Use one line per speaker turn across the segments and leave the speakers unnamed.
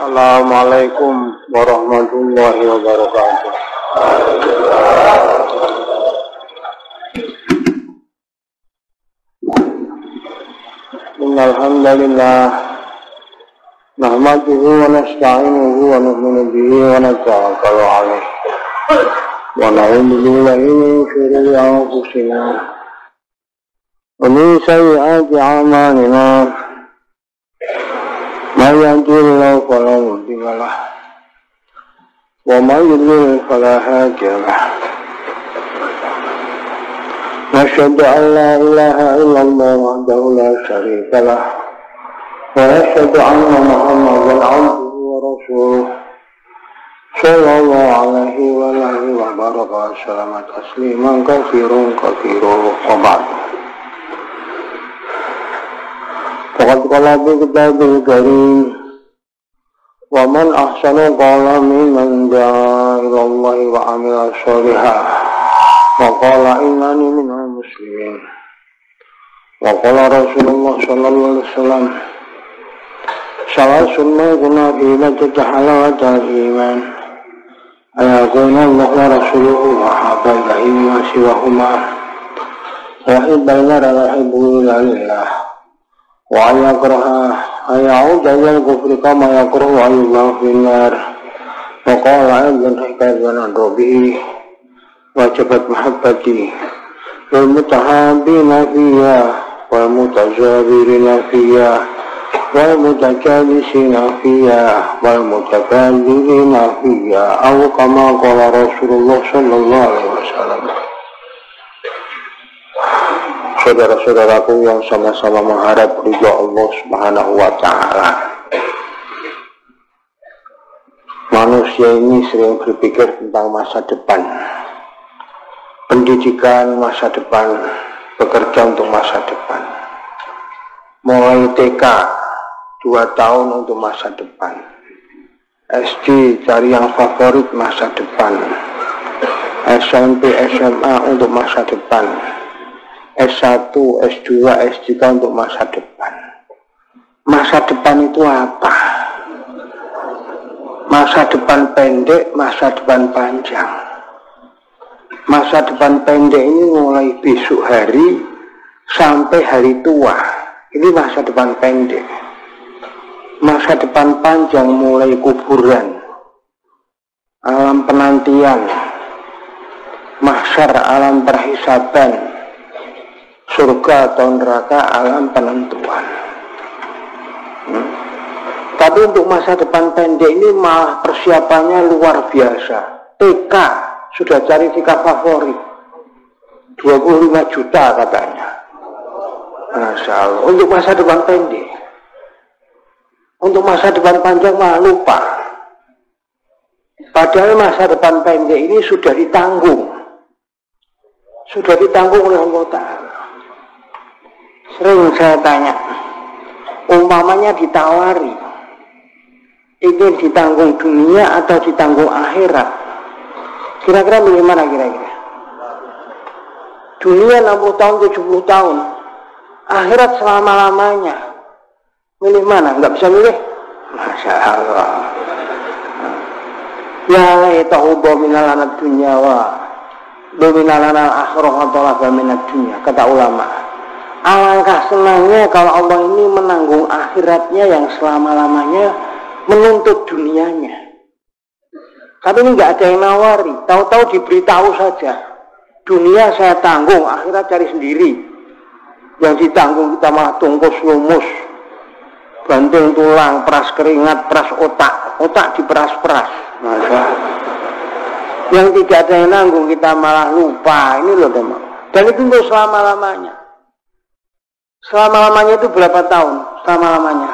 Assalamualaikum warahmatullahi wabarakatuh. Innal hamdalillah nahmaduhu wa nasta'inuhu wa nu'minu bihi wa natawakkalu 'alaihi wa na'udzu billahi min shururi anfusina wa min sayyi'ati a'malina. Man yahdihillahu fala mudilla lahu wa man yudlil fala hadiya lahu. Asyhadu an la ilaha illallah wahdahu la syarika lahu wa asyhadu anna Muhammadan 'abduhu wa rasuluh sallallahu alaihi wa alihi wa baraka wa sallama tasliman katsiran wa ba'd. Faqad qala bi kitabil karim wa man ahsanu qawlan mimman da'a ila Allah wa 'amila sholihan wa qala innani minal muslimin. Wa qala Rasulullah sallallahu alaihi wasallam salasun ma kunna fi majtahala wa iman ayakuna Allah wa rasuluhu wa habaihi wa siwahuma wa hibbalna rahibu lillah wa ayakraha ayauda yal kufri kama yakrahu ayullah finnar wa qala aydan hikayatan robihi wajibat mahabbati wal mutahabina fiyya wal mutajabirina fiyya wal mutajalisina fiyya wal mutakallirina fiyya aw kama qala Rasulullah sallallahu alaihi wasallam. Saudara-saudaraku yang sama-sama mengharap ridha Allah Subhanahu wa taala. Manusia ini sering berpikir tentang masa depan. Pendidikan masa depan, bekerja untuk masa depan. Mulai TK 2 tahun untuk masa depan. SD cari yang favorit masa depan. SMP, SMA untuk masa depan. S1, S2, S3 untuk masa depan. Masa depan itu apa? Masa depan pendek, masa depan panjang. Masa depan pendek ini mulai besok hari sampai hari tua. Ini masa depan pendek. Masa depan panjang mulai kuburan, alam penantian, mahsyar, alam perhisaban, surga atau neraka, alam penentuan. Tapi untuk masa depan pendek ini malah persiapannya luar biasa. TK sudah cari TK favorit 25 juta katanya. Masya Allah. Untuk masa depan pendek. Untuk masa depan panjang malah lupa. Padahal masa depan pendek ini sudah ditanggung. Sudah ditanggung oleh Allah Ta'ala. Sering saya tanya, umpamanya ditawari, ingin ditanggung dunia atau ditanggung akhirat, kira-kira bagaimana kira-kira? Dunia 60 tahun, 70 tahun, akhirat selama-lamanya, milih mana? Enggak bisa milih? Masya Allah. Ya laitahu minal anad dunya wa minal anal akhirah atau minad dunya, kata ulama. Alangkah senangnya kalau Allah ini menanggung akhiratnya yang selama-lamanya menuntut dunianya. Tapi ini nggak ada yang nawari, tahu-tahu diberitahu saja. Dunia saya tanggung, akhirat cari sendiri. Yang ditanggung kita malah tungkus lumus, banting tulang, peras keringat, peras otak diperas-peras. Masa yang tidak ada yang nanggung kita malah lupa. Ini loh teman. Dan itu untuk selama-lamanya. Selama-lamanya itu berapa tahun? Selama-lamanya.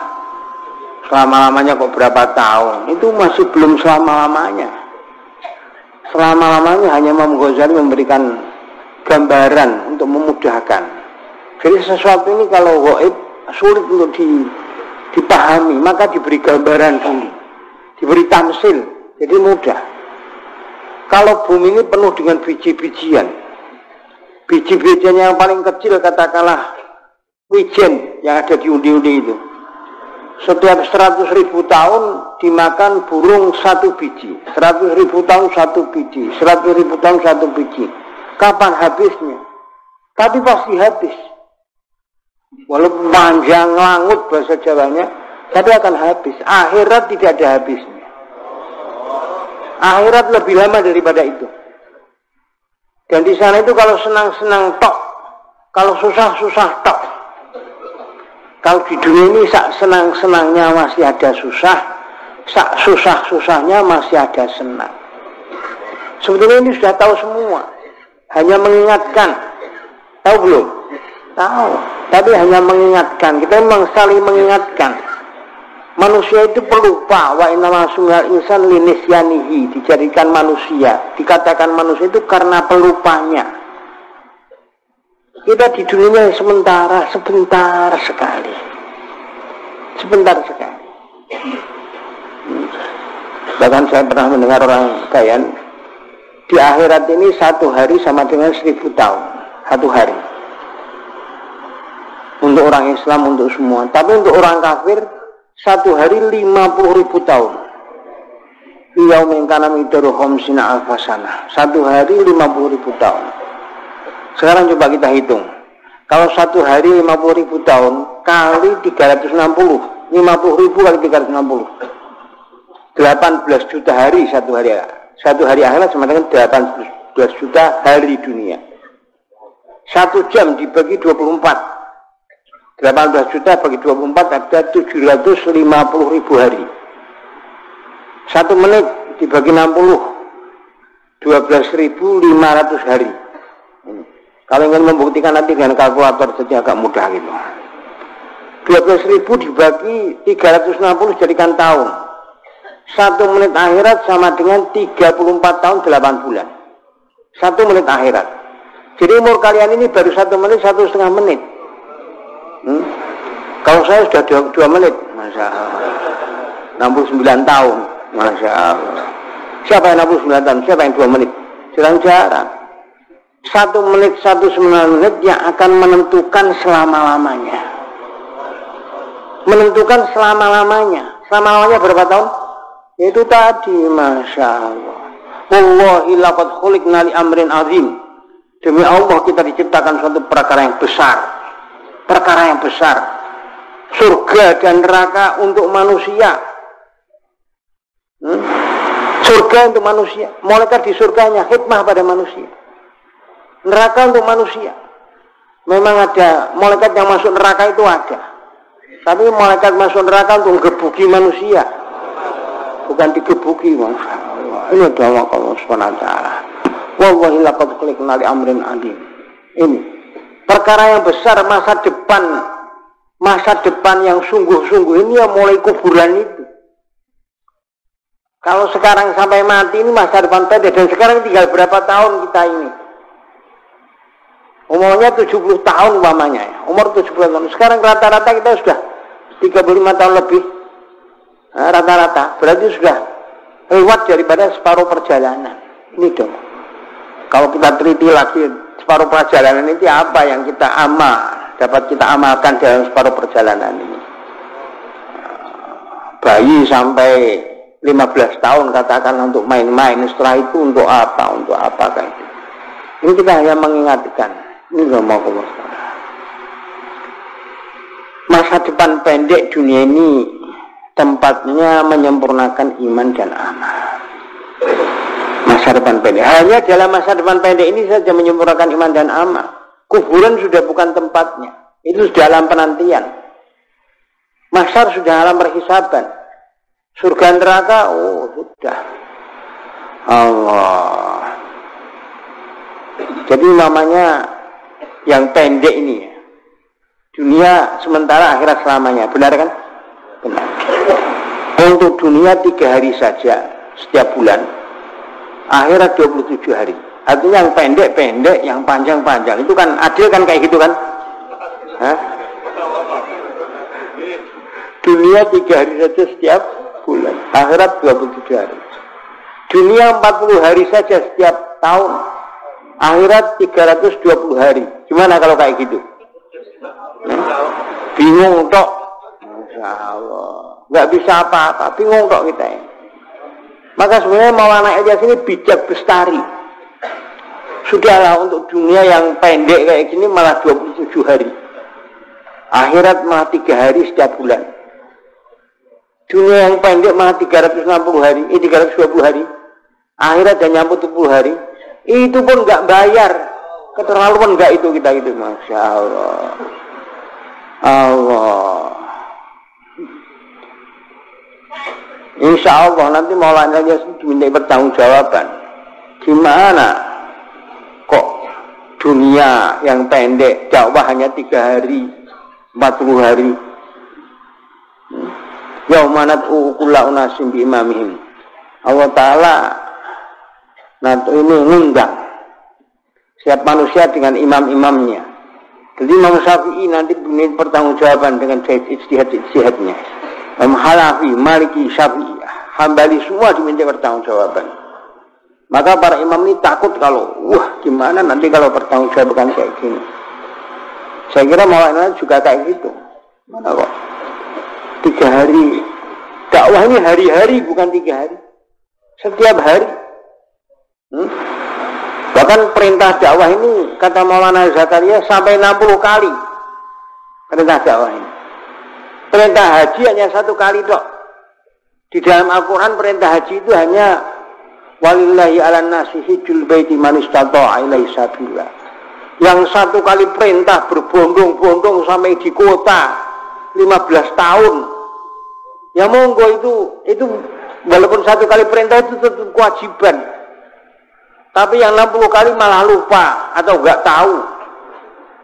Selama-lamanya kok berapa tahun? Itu masih belum selama-lamanya. Selama-lamanya hanya Imam Ghazali memberikan gambaran untuk memudahkan. Jadi sesuatu ini kalau gaib sulit untuk dipahami, maka diberi gambaran dulu. Diberi tamsil, jadi mudah. Kalau bumi ini penuh dengan biji-bijian. Biji-bijian yang paling kecil katakanlah wijen yang ada di undi-undi itu. Setiap 100.000 tahun dimakan burung 1 biji. 100.000 tahun 1 biji. 100.000 tahun 1 biji. Kapan habisnya? Tapi pasti habis. Walaupun panjang langut bahasa Jawanya, tapi akan habis. Akhirat tidak ada habisnya. Akhirat lebih lama daripada itu. Dan di sana itu kalau senang-senang tok, kalau susah-susah tok. Kalau di dunia ini sak senang-senangnya masih ada susah, sak susah-susahnya masih ada senang. Sebetulnya ini sudah tahu semua. Hanya mengingatkan. Tahu belum? Tahu. Tapi hanya mengingatkan. Kita memang saling mengingatkan. Manusia itu pelupa. Wa innama sumiyal insan linisyanihi. Dijadikan manusia. Dikatakan manusia itu karena pelupanya. Kita di dunia sebentar sekali. Sebentar sekali. Bahkan saya pernah mendengar orang Kayan, di akhirat ini 1 hari sama dengan 1000 tahun. 1 hari. Untuk orang Islam, untuk semua. Tapi untuk orang kafir, 1 hari 50.000 tahun. Yaumin kana miqdaruhu khamsina alfasana. 1 hari 50.000 tahun. Sekarang coba kita hitung. Kalau 1 hari 50.000 tahun kali 360. 50.000 kali 360. 18 juta hari 1 hari. 1 hari akhirat sama dengan 18 juta hari dunia. 1 jam dibagi 24. 18 juta bagi 24 ada 750.000 hari. 1 menit dibagi 60. 12.500 hari. Kalau ingin membuktikan nanti dengan kalkulator saja agak mudah gitu. 12.000 dibagi 360 jadikan tahun. 1 menit akhirat sama dengan 34 tahun 8 bulan. 1 menit akhirat. Jadi umur kalian ini baru 1 menit, 1,5 menit. Kalau saya sudah 2 menit, Masya Allah. 69 tahun, Masya Allah. Siapa yang 69 tahun? Siapa yang 2 menit? Jarang-jarang. 1 menit, 1,9 menit yang akan menentukan selama-lamanya. Menentukan selama-lamanya. Selama-lamanya berapa tahun? Itu tadi, Masya Allah. Wallahi laqad khuliqna li amrin azim. Demi Allah kita diciptakan suatu perkara yang besar. Perkara yang besar. Surga dan neraka untuk manusia. Surga untuk manusia. Malaikat di surganya hikmah pada manusia. Neraka untuk manusia. Memang ada malaikat yang masuk neraka itu ada. Tapi malaikat masuk neraka untuk menggebuki manusia. Bukan digebuki, Masya Allah. Ini adalah Allah Subhanahu wa ta'ala. Wallahi laqad khuliqna li amrin azim. Ini perkara yang besar, masa depan yang sungguh-sungguh ini yang mulai kuburan itu. Kalau sekarang sampai mati ini masa depan pendek, dan sekarang tinggal berapa tahun kita ini? Umurnya 70 tahun umpamanya ya. Umur 70 tahun. Sekarang rata-rata kita sudah 35 tahun lebih. Nah, rata-rata. Berarti sudah lewat daripada separuh perjalanan. Ini dong. Kalau kita teliti lagi separuh perjalanan ini apa yang kita dapat kita amalkan dalam separuh perjalanan ini. Bayi sampai 15 tahun katakan untuk main-main. Setelah itu untuk apa kan? Ini kita hanya mengingatkan. Ini gak mau keluar. Masa depan pendek dunia ini tempatnya menyempurnakan iman dan amal. Masa depan pendek. Hanya dalam masa depan pendek ini saja menyempurnakan iman dan amal. Kuburan sudah bukan tempatnya. Itu sudah alam penantian. Mahsyar sudah alam perhisaban. Surga neraka, sudah. Allah. Jadi namanya yang pendek ini ya. Dunia sementara, akhirat selamanya. Benar kan? Benar. Untuk dunia 3 hari saja setiap bulan. Akhirat 27 hari. Artinya yang pendek-pendek, yang panjang-panjang. Itu kan adil kan kayak gitu kan? Hah? Dunia 3 hari saja setiap bulan. Akhirat 27 hari. Dunia 40 hari saja setiap tahun. Akhirat 320 hari. Gimana kalau kayak gitu? Bingung tok. Masya Allah. Nggak bisa apa-apa, bingung kok kita ya. Maka sebenarnya Maulana Ilyas ini bijak bestari. Sudahlah untuk dunia yang pendek kayak gini malah 27 hari. Akhirat malah 3 hari setiap bulan. Dunia yang pendek malah 360 hari, 320 hari. Akhirat dan nyampe 70 hari. Itu pun nggak bayar. Keterlaluan nggak itu kita itu, Masya Allah. Allah. Insya Allah nanti Maulana Ilyas diminta pertanggungjawaban. Gimana kok dunia yang pendek dakwah hanya 3 hari, 40 hari. Yaumanat ukula unasim bi imamihim. Allah Ta'ala nanti ini ngundang setiap manusia dengan imam-imamnya. Jadi Imam Syafi'i nanti diminta pertanggungjawaban dengan ijtihad-ijtihadnya. Imam Hanafi, Maliki, Syafi'i, Hambali semua diminta pertanggungjawaban. Maka para imam ini takut kalau, wah gimana nanti kalau pertanggungjawaban kayak gini. Saya kira Maulana juga kayak gitu. Mana kok? 3 hari. Dakwah ini hari-hari bukan 3 hari. Setiap hari. Bahkan perintah dakwah ini kata Maulana Zakaria sampai 60 kali. Perintah dakwah ini. Perintah haji hanya 1 kali dok. Di dalam Al-Quran perintah haji itu hanya walillahi ala nasi hijjul baiti man istata'a ilaihi sabila. Yang 1 kali perintah berbondong-bondong sampai di kota 15 tahun. Ya monggo itu walaupun 1 kali perintah itu tetap kewajiban. Tapi yang 60 kali malah lupa atau enggak tahu.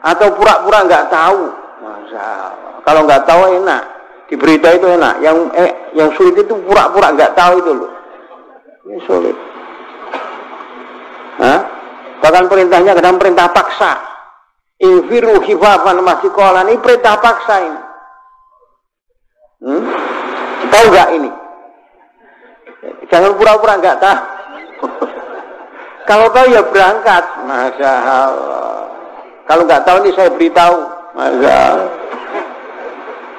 Atau pura-pura enggak tahu. Masa kalau nggak tahu enak, di berita itu enak. Yang sulit itu pura-pura nggak tahu itu loh. Ini sulit. Bahkan perintahnya kadang perintah paksa. Infiru khifafan masikolan, ini perintah paksa ini. Tahu nggak ini? Jangan pura-pura nggak tahu. Kalau tahu ya berangkat. Masya Allah. Kalau nggak tahu ini saya beritahu. Masya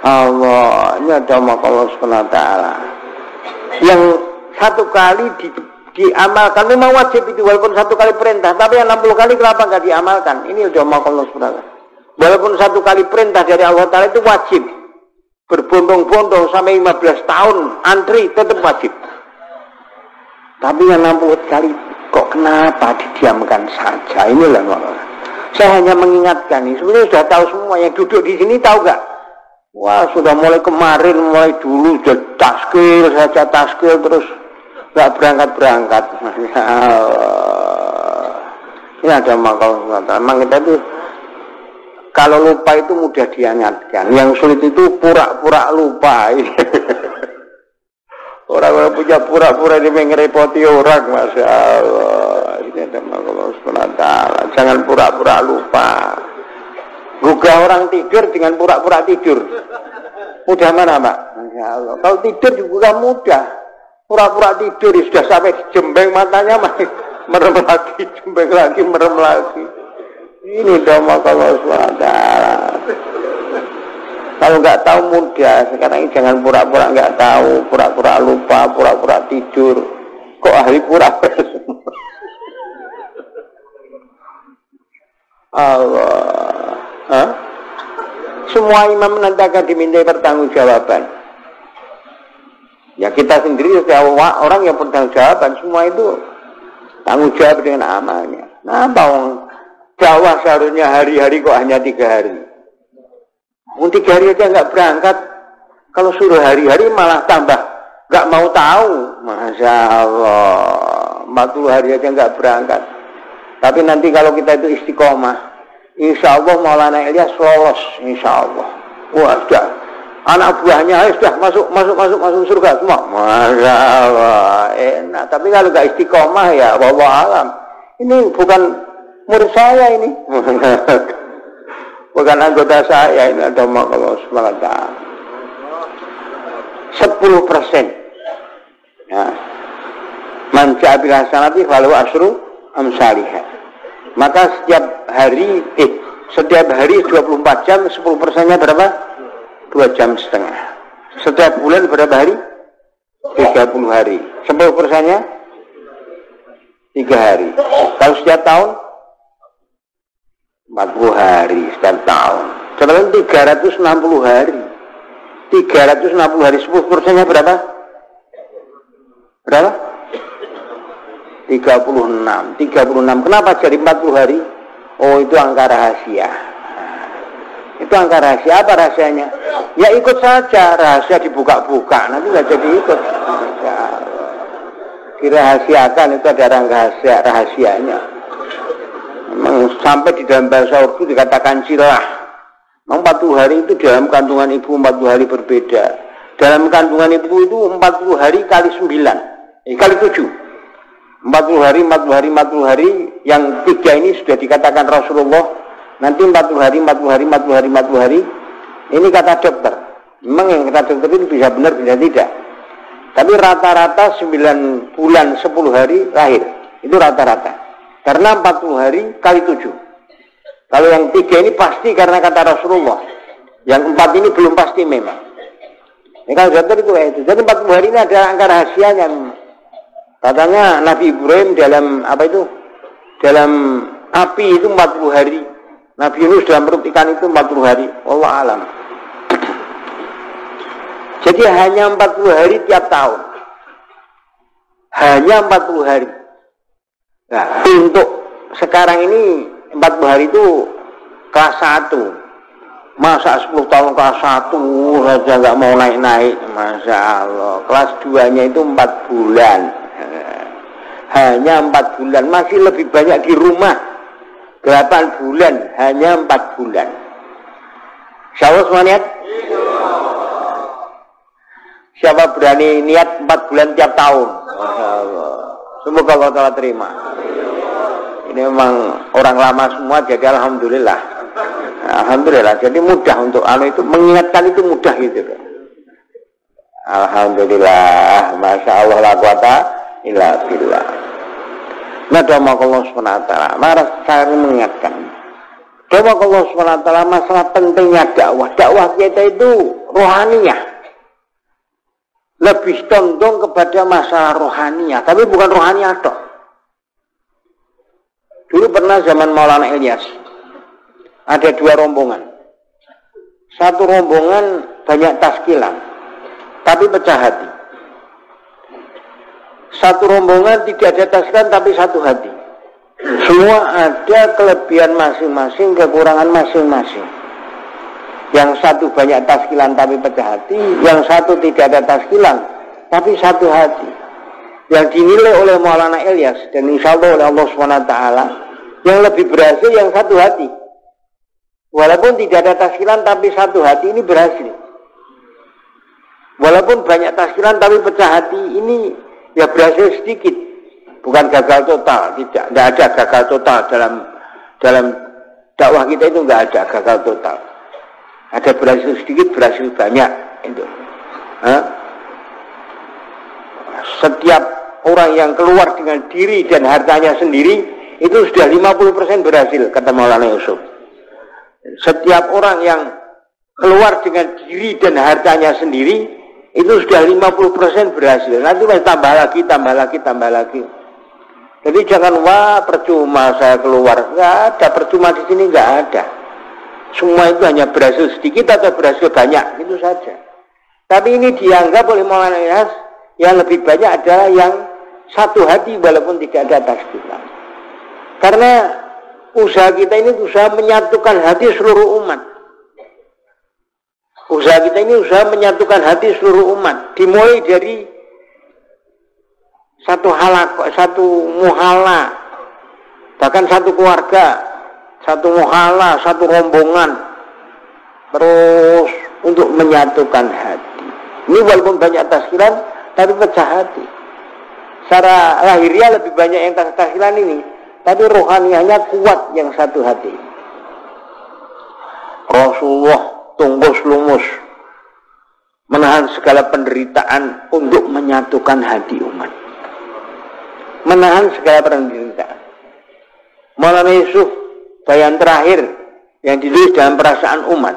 Allah, ini ada Allah Subhanahu wa Ta'ala. Yang 1 kali diamalkan memang wajib itu walaupun 1 kali perintah, tapi yang 60 kali kenapa nggak diamalkan? Ini udah Allah Subhanahu wa Ta'ala. Walaupun 1 kali perintah dari Allah Ta'ala itu wajib, berbondong-bondong sampai 15 tahun antri tetap wajib. Tapi yang 60 kali kok kenapa didiamkan saja? Inilah masalah. Saya hanya mengingatkan ini. Sebenarnya sudah tahu semua yang duduk di sini tahu nggak? Wah sudah mulai kemarin, mulai dulu sudah taskil terus nggak berangkat. Ini ada makhluk. Memang kita itu kalau lupa itu mudah diingatkan. Yang sulit itu pura-pura lupa. Orang-orang punya pura-pura ini mengerepoti orang, Masya Allah. Ini ada makhluk Subhanahu wa Ta'ala. Jangan pura-pura lupa. Gugah orang tidur dengan pura-pura tidur. Mudah mana, Pak? Masya Allah. Kalau tidur juga mudah. Pura-pura tidur sudah sampai jembeng matanya masih merem lagi, jembeng lagi, merem lagi. Ini dhamma kalau SWT. Kalau nggak tahu mudah. Sekarang ini jangan pura-pura nggak tahu, pura-pura lupa, pura-pura tidur. Kok ahli pura-pura semua? Allah. Semua imam nanti akan dimintai pertanggungjawaban. Ya kita sendiri orang yang pertanggungjawaban semua itu tanggung jawab dengan amalnya. Nah, bawang dakwah seharusnya hari-hari kok hanya 3 hari. 3 hari aja nggak berangkat. Kalau suruh hari-hari malah tambah nggak mau tahu. Masya Allah, 40 hari aja nggak berangkat. Tapi nanti kalau kita itu istiqomah, insya Allah Maulana Ilyas lolos, insya Allah. Wah, sudah anak buahnya sudah masuk surga semua. Masya Allah, enak. Tapi kalau nggak istiqomah ya, wallahu alam. Ini bukan murid saya ini, bukan anggota saya ini. Ada makhluk Subhanahu wa Ta'ala. 10%. Ya. Man ja'a bil hasanati falahu asyru amsalihah. Maka setiap hari 24 jam 10%-nya berapa? 2,5 jam. Setiap bulan berapa hari? 30 hari. 10%-nya 3 hari. Kalau setiap tahun 40 hari setiap tahun. Sebenarnya 360 hari. 360 hari 10%-nya berapa? Berapa? 36. Kenapa jadi 40 hari? Oh, itu angka rahasia. Itu angka rahasia. Apa rahasianya? Ya ikut saja. Rahasia dibuka-buka. Nanti nggak jadi ikut. Dirahasiakan itu ada rahasianya. Memang sampai di dalam bahasa Urdu dikatakan cilah. 40 hari itu dalam kandungan ibu 40 hari berbeda. Dalam kandungan ibu itu 40 hari kali 9. Kali 7. 40 hari yang 3 ini sudah dikatakan Rasulullah. Nanti 40 hari. Ini kata dokter. Memang yang kata dokter itu bisa benar bisa tidak. Tapi rata-rata 9 bulan 10 hari lahir. Itu rata-rata. Karena 40 hari kali 7. Kalau yang 3 ini pasti karena kata Rasulullah. Yang 4 ini belum pasti memang. Ini kalau dokter itu itu. Jadi 40 hari ini ada angka rahasianya. Katanya Nabi Ibrahim dalam apa itu? Dalam api itu 40 hari. Nabi Yunus dalam perut ikan itu 40 hari. Wallahu alam. Jadi hanya 40 hari tiap tahun. Hanya 40 hari. Nah, untuk sekarang ini 40 hari itu kelas 1. Masa 10 tahun kelas 1 saja nggak mau naik-naik. Masya Allah. Kelas 2-nya itu 4 bulan. Hanya 4 bulan. Masih lebih banyak di rumah. 8 bulan. Hanya 4 bulan. Insyaallah semua niat? Siapa berani niat 4 bulan tiap tahun? Semoga Allah Ta'ala terima. Ini memang orang lama semua, jadi alhamdulillah. Alhamdulillah, jadi mudah untuk itu mengingatkan itu mudah gitu. Alhamdulillah, masya Allah la quwata illa billah. Nah, doa Allah SWT, marah saya mengingatkan. Doa Allah SWT masalah pentingnya dakwah. Dakwah kita itu rohaniyah. Lebih condong kepada masalah rohaniyah, tapi bukan rohaniyah toh. Dulu pernah zaman Maulana Ilyas, ada 2 rombongan. Satu rombongan banyak taskilan, tapi pecah hati. Satu rombongan tidak ada taskilan, tapi satu hati. Semua ada kelebihan masing-masing, kekurangan masing-masing. Yang satu banyak taskilan tapi pecah hati, yang satu tidak ada taskilan tapi satu hati. Yang dinilai oleh Maulana Ilyas dan insya Allah oleh Allah SWT, yang lebih berhasil yang satu hati. Walaupun tidak ada taskilan tapi satu hati ini berhasil. Walaupun banyak taskilan tapi pecah hati ini ya berhasil sedikit. Bukan gagal total, tidak ada gagal total dalam dakwah kita itu nggak ada gagal total. Ada berhasil sedikit, berhasil banyak itu. Setiap orang yang keluar dengan diri dan hartanya sendiri itu sudah 50% berhasil, kata Maulana Yusuf. Setiap orang yang keluar dengan diri dan hartanya sendiri itu sudah 50% berhasil. Nanti masih tambah lagi. Jadi jangan percuma saya keluar. Nggak ada percuma di sini, nggak ada. Semua itu hanya berhasil sedikit atau berhasil banyak, itu saja. Tapi ini dianggap oleh Maulana Ilyas yang lebih banyak adalah yang satu hati walaupun tidak ada taskilan. Karena usaha kita ini usaha menyatukan hati seluruh umat. Usaha kita ini usaha menyatukan hati seluruh umat. Dimulai dari satu muhala, bahkan satu keluarga. Satu muhala, satu rombongan, terus untuk menyatukan hati. Ini walaupun banyak taskilan, tapi pecah hati. Secara lahiriah lebih banyak yang taskilan ini, tapi rohanianya kuat yang satu hati. Rasulullah tunggus lumus menahan segala penderitaan untuk menyatukan hati umat. Menahan segala penderitaan. Maulana Yusuf bayan terakhir yang ditulis dalam perasaan umat.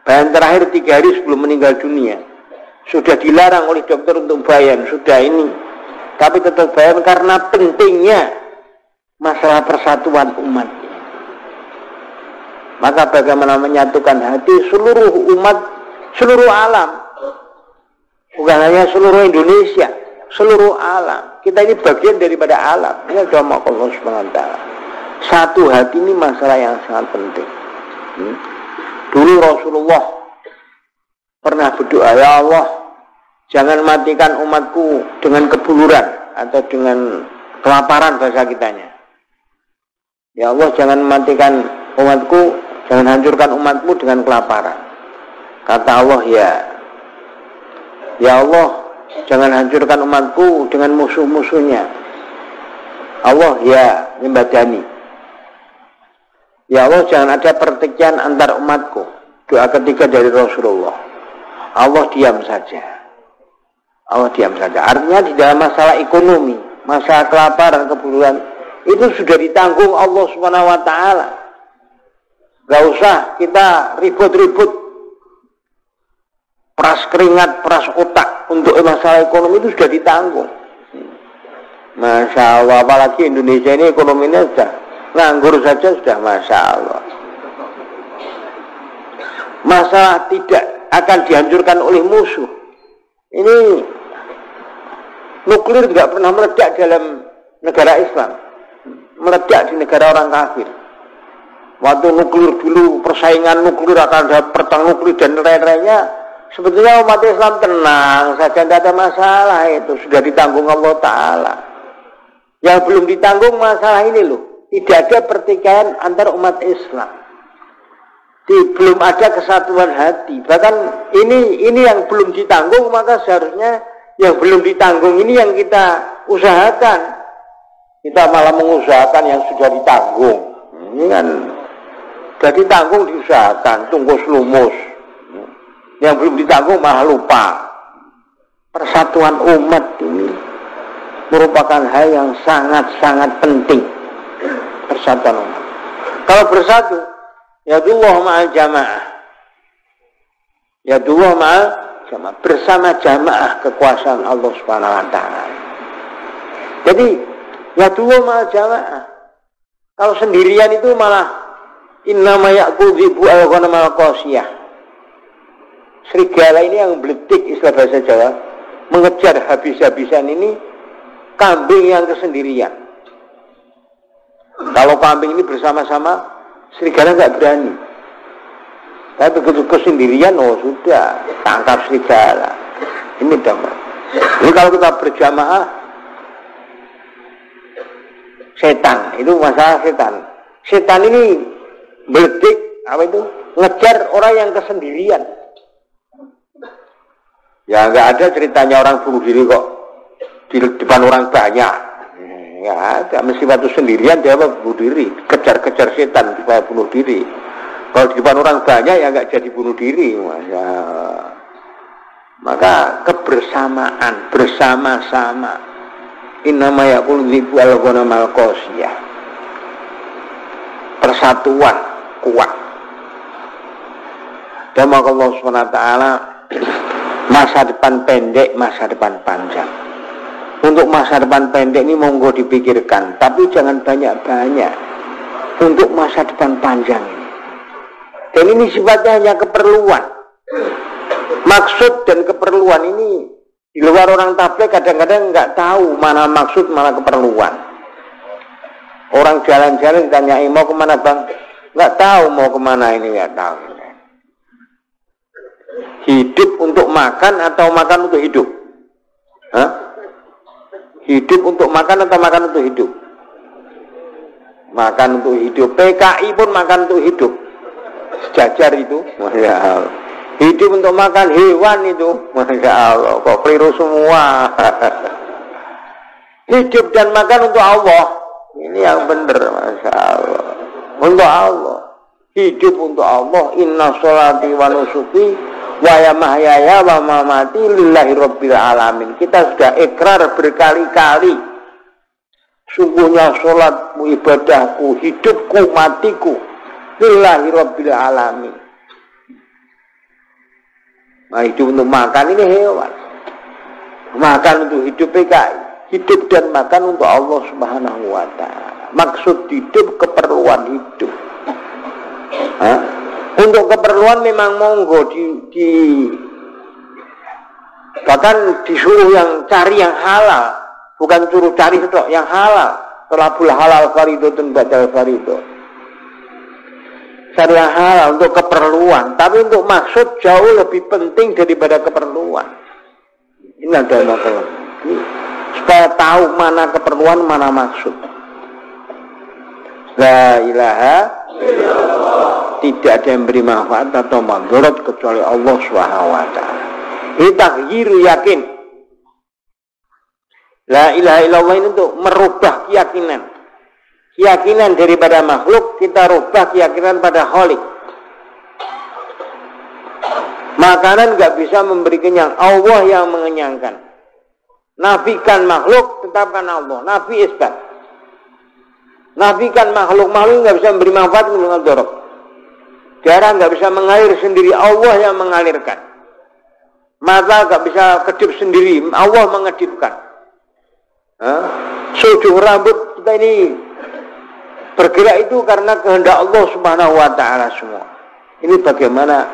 Bayan terakhir 3 hari sebelum meninggal dunia. Sudah dilarang oleh dokter untuk bayan, sudah ini. Tapi tetap bayan karena pentingnya masalah persatuan umat. Maka bagaimana menyatukan hati seluruh umat, seluruh alam. Bukan hanya seluruh Indonesia, seluruh alam. Kita ini bagian daripada alam. Ini doa Allah Subhanahu wa taala. Satu hati ini masalah yang sangat penting. Dulu Rasulullah pernah berdoa, ya Allah, jangan matikan umatku dengan kebuluran atau dengan kelaparan bahasa kitanya. Ya Allah, jangan matikan umatku, jangan hancurkan umatmu dengan kelaparan. Kata Allah, ya Allah, jangan hancurkan umatku dengan musuh-musuhnya. Allah, ya Mbadani. Ya Allah, jangan ada pertikaian antar umatku. Doa ketiga dari Rasulullah. Allah diam saja. Allah diam saja. Artinya di dalam masalah ekonomi, masalah kelaparan, kebuluran, itu sudah ditanggung Allah Subhanahu wa taala. Gak usah kita ribut-ribut peras keringat, peras otak untuk masalah ekonomi, itu sudah ditanggung. Masya Allah, apalagi Indonesia ini ekonominya sudah nganggur saja sudah Masya Allah. Masalah tidak akan dihancurkan oleh musuh. Ini nuklir tidak pernah meledak dalam negara Islam, meledak di negara orang kafir. Waktu nuklir dulu, persaingan nuklir akan ada perang nuklir dan lain-lainnya, sebetulnya umat Islam tenang saja, tidak ada masalah, itu sudah ditanggung Allah Ta'ala. Yang belum ditanggung masalah ini loh, tidak ada pertikaian antar umat Islam, belum ada kesatuan hati. Bahkan ini yang belum ditanggung, maka seharusnya yang belum ditanggung ini yang kita usahakan. Kita malah mengusahakan yang sudah ditanggung. Ini kan sudah ditanggung diusahakan, tunggu selumus. Yang belum ditanggung malah lupa. Persatuan umat ini merupakan hal yang sangat-sangat penting. Persatuan umat. Kalau bersatu, yadullah ma'al jamaah. Yadullah ma'al jamaah. Bersama jamaah kekuasaan Allah Subhanahu wa taala. Jadi yadullah ma'al jamaah. Kalau sendirian itu malah innama ya'kudhibu al-ghanamal qasiyah. Serigala ini yang beletik, istilah bahasa Jawa, mengejar habis-habisan ini kambing yang kesendirian. Kalau kambing ini bersama-sama, serigala nggak berani. Tapi begitu kesendirian, oh sudah, tangkap serigala. Ini damai. Ini kalau kita berjamaah, setan, itu masalah setan. Setan ini beledik, apa itu? Ngejar orang yang kesendirian. Ya nggak ada ceritanya orang bunuh diri kok di depan orang banyak. Ya ada, mesti waktu sendirian dia bunuh diri, kejar-kejar setan supaya bunuh diri. Kalau di depan orang banyak ya nggak jadi bunuh diri. Maka kebersamaan, bersama-sama. Innama yaqulzibu al-ghanamal qasiyah. Persatuan kuat. Dan maka Allah SWT masa depan pendek, masa depan panjang. Untuk masa depan pendek ini monggo dipikirkan, tapi jangan banyak-banyak untuk masa depan panjang ini. Dan ini sifatnya hanya keperluan. Maksud dan keperluan ini di luar orang tabligh kadang-kadang nggak tahu mana maksud, mana keperluan. Orang jalan-jalan ditanyai mau kemana bang, nggak tahu mau kemana ini, nggak tahu. Hidup untuk makan atau makan untuk hidup? Hah? Hidup untuk makan atau makan untuk hidup? Makan untuk hidup. PKI pun makan untuk hidup. Sejajar itu. Masya Allah. Hidup untuk makan hewan itu. Masya Allah. Kok keliru semua. Hidup dan makan untuk Allah. Ini yang benar. Masya Allah. Untuk Allah. Hidup untuk Allah. Inna sholati wa nusuki wa ya mahyaya wa mamati lillahi rabbil alamin. Kita sudah ikrar berkali-kali, sungguhnya sholatmu, ibadahku, hidupku, matiku lillahi rabbil alamin, Hidup untuk makan ini hewan. Makan untuk hidup PKI. Hidup dan makan untuk Allah Subhanahu wa ta'ala. Maksud hidup keperluan hidup. Untuk keperluan memang monggo bahkan disuruh yang cari yang halal, bukan suruh cari sedok yang halal. Tolabul halal faridotun badal farido. Cari yang halal untuk keperluan, tapi untuk maksud jauh lebih penting daripada keperluan. Ini adalah masalah. Supaya tahu mana keperluan, mana maksud. La ilaha illallah. Tidak ada yang beri manfaat atau mandorot kecuali Allah Subhanahu wa ta'ala. Ini taghir yakin. La ilaha illallah ini untuk merubah keyakinan. Keyakinan daripada makhluk, kita rubah keyakinan pada Khalik. Makanan nggak bisa memberi kenyang, Allah yang mengenyangkan. Nafikan makhluk, tetapkan Allah. Nafi isbat. Nafikan makhluk nggak bisa memberi manfaat, mendengar dorok. Darah nggak bisa mengalir sendiri, Allah yang mengalirkan. Mata nggak bisa kedip sendiri, Allah mengedipkan. Sujud rambut kita ini bergerak itu karena kehendak Allah Subhanahu wa ta'ala semua. Ini bagaimana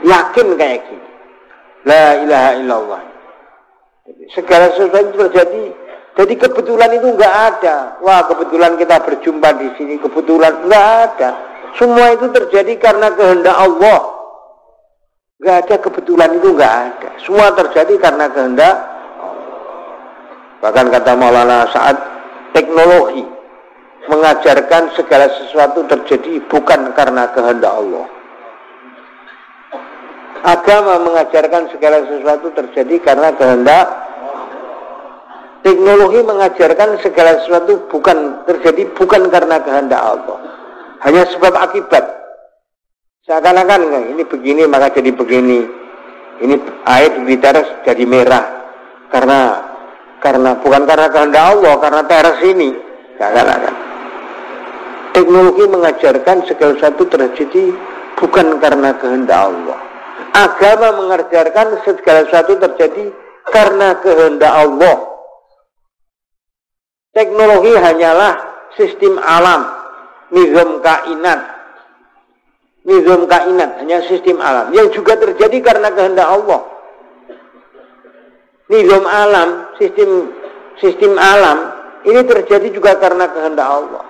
yakin kayak gini. La ilaha illallah. Segala sesuatu terjadi. Jadi kebetulan itu enggak ada. Wah, kebetulan kita berjumpa di sini, kebetulan enggak ada. Semua itu terjadi karena kehendak Allah. Enggak ada kebetulan itu enggak ada. Semua terjadi karena kehendak Allah. Bahkan kata Maulana Sa'ad, teknologi mengajarkan segala sesuatu terjadi bukan karena kehendak Allah. Agama mengajarkan segala sesuatu terjadi karena kehendak. Teknologi mengajarkan segala sesuatu terjadi bukan karena kehendak Allah. Hanya sebab akibat. Seakan-akan ini begini maka jadi begini. Ini air di teras jadi merah karena bukan karena kehendak Allah, karena teras ini. Seakan-akan. Teknologi mengajarkan segala sesuatu terjadi bukan karena kehendak Allah. Agama mengajarkan segala sesuatu terjadi karena kehendak Allah. Teknologi hanyalah sistem alam, nizam kainat. Nizam kainat hanya sistem alam yang juga terjadi karena kehendak Allah. Nizam alam, sistem alam ini terjadi juga karena kehendak Allah.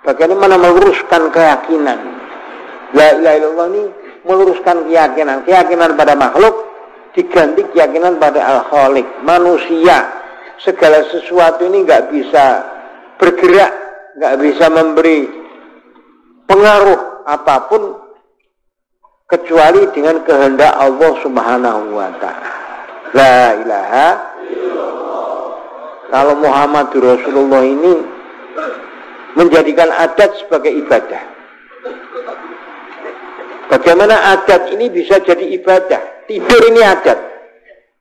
Bagaimana meluruskan keyakinan? La ilaha illallah ini meluruskan keyakinan pada makhluk diganti keyakinan pada Al-Khaliq, manusia. Segala sesuatu ini nggak bisa bergerak, nggak bisa memberi pengaruh apapun kecuali dengan kehendak Allah Subhanahu wa ta'ala. La ilaha illallah. Kalau Muhammadur Rasulullah ini menjadikan adat sebagai ibadah. Bagaimana adat ini bisa jadi ibadah? Tidur ini adat.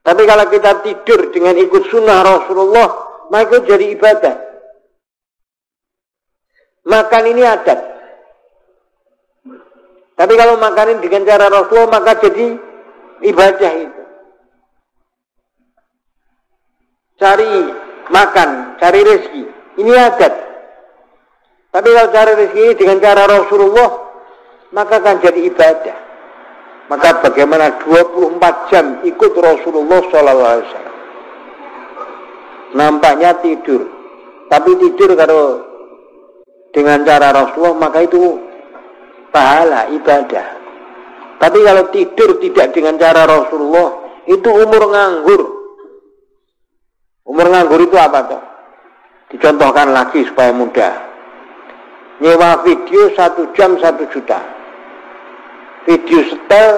Tapi kalau kita tidur dengan ikut sunnah Rasulullah, maka itu jadi ibadah. Makan ini adat. Tapi kalau makanin dengan cara Rasulullah, maka jadi ibadah itu. Cari makan, cari rezeki, ini adat. Tapi kalau cari rezeki ini dengan cara Rasulullah, maka akan jadi ibadah. Maka bagaimana 24 jam ikut Rasulullah SAW. Nampaknya tidur. Tapi tidur kalau dengan cara Rasulullah, maka itu pahala, ibadah. Tapi kalau tidur tidak dengan cara Rasulullah, itu umur nganggur. Umur nganggur itu apa tuh? Dicontohkan lagi supaya mudah. Nyewa video 1 jam 1 juta. Video setel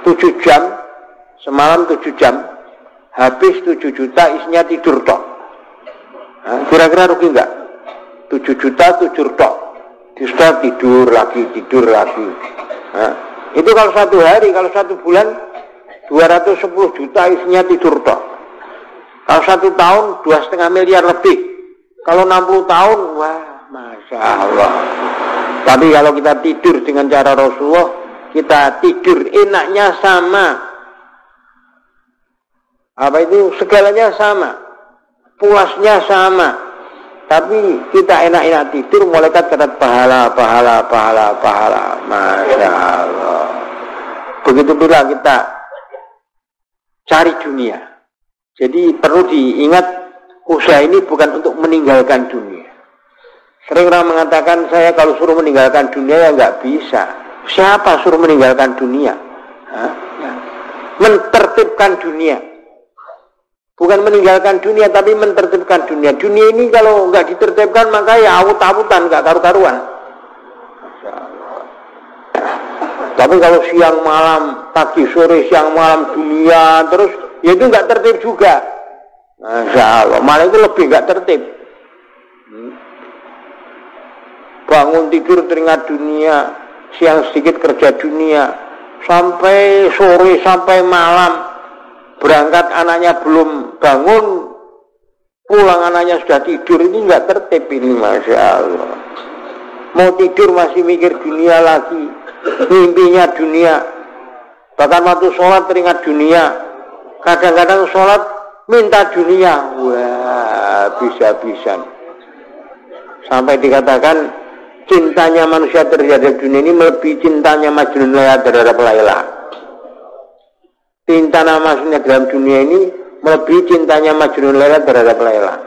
7 jam, semalam 7 jam, habis 7 juta isinya tidur tok. Kira-kira rugi enggak? 7 juta 7 tok. Sudah tidur lagi. Itu kalau 1 hari, kalau 1 bulan 210 juta isinya tidur tok. Kalau 1 tahun 2,5 miliar lebih. Kalau 60 tahun, wah, masya Allah. Tapi kalau kita tidur dengan cara Rasulullah, kita tidur enaknya sama. Apa itu? Segalanya sama, puasnya sama. Tapi kita enak-enak tidur, malaikat kata pahala. Masya Allah. Begitu pula kita cari dunia. Jadi perlu diingat, usaha ini bukan untuk meninggalkan dunia. Sering orang mengatakan, saya kalau suruh meninggalkan dunia ya nggak bisa. Siapa suruh meninggalkan dunia? Mentertibkan dunia. Bukan meninggalkan dunia, tapi mentertibkan dunia. Dunia ini kalau nggak ditertibkan, maka ya awut-awutan, nggak karu-karuan. Tapi kalau siang malam, pagi sore, siang malam, dunia, terus, ya itu nggak tertib juga. Masya Allah, malah itu lebih nggak tertib. Bangun tidur teringat dunia, siang sedikit kerja dunia, sampai sore, sampai malam. Berangkat anaknya belum bangun, pulang anaknya sudah tidur, ini nggak tertib ini, Masya Allah. Mau tidur masih mikir dunia lagi, mimpinya dunia. Bahkan waktu sholat teringat dunia, kadang-kadang sholat minta dunia. Wah, bisa-bisa. Sampai dikatakan cintanya manusia terhadap dunia ini melebihi cintanya Majnun Laila terhadap Laila. Cinta maksudnya dalam dunia ini melebihi cintanya Majnun Laila terhadap Laila.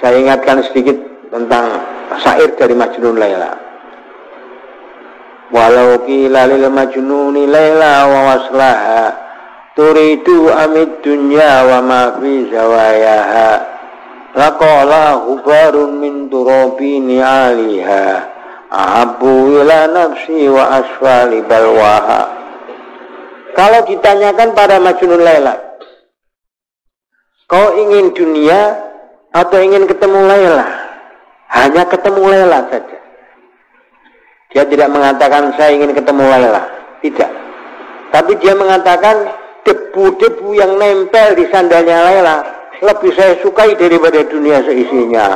Saya ingatkan sedikit tentang syair dari Majnun Laila. Walau qila lil majnuni Laila wa waslaha turidu amid dunya wa ma fi zawayaha laqala hubarun min turabini aliha ahabbu ila nafsi wa asfali balwaha. Kalau ditanyakan pada Majnun Laila, kau ingin dunia atau ingin ketemu Laila? Hanya ketemu Laila saja. Dia tidak mengatakan saya ingin ketemu Laila, tidak. Tapi dia mengatakan debu-debu yang nempel di sandalnya Laila lebih saya sukai daripada dunia seisinya.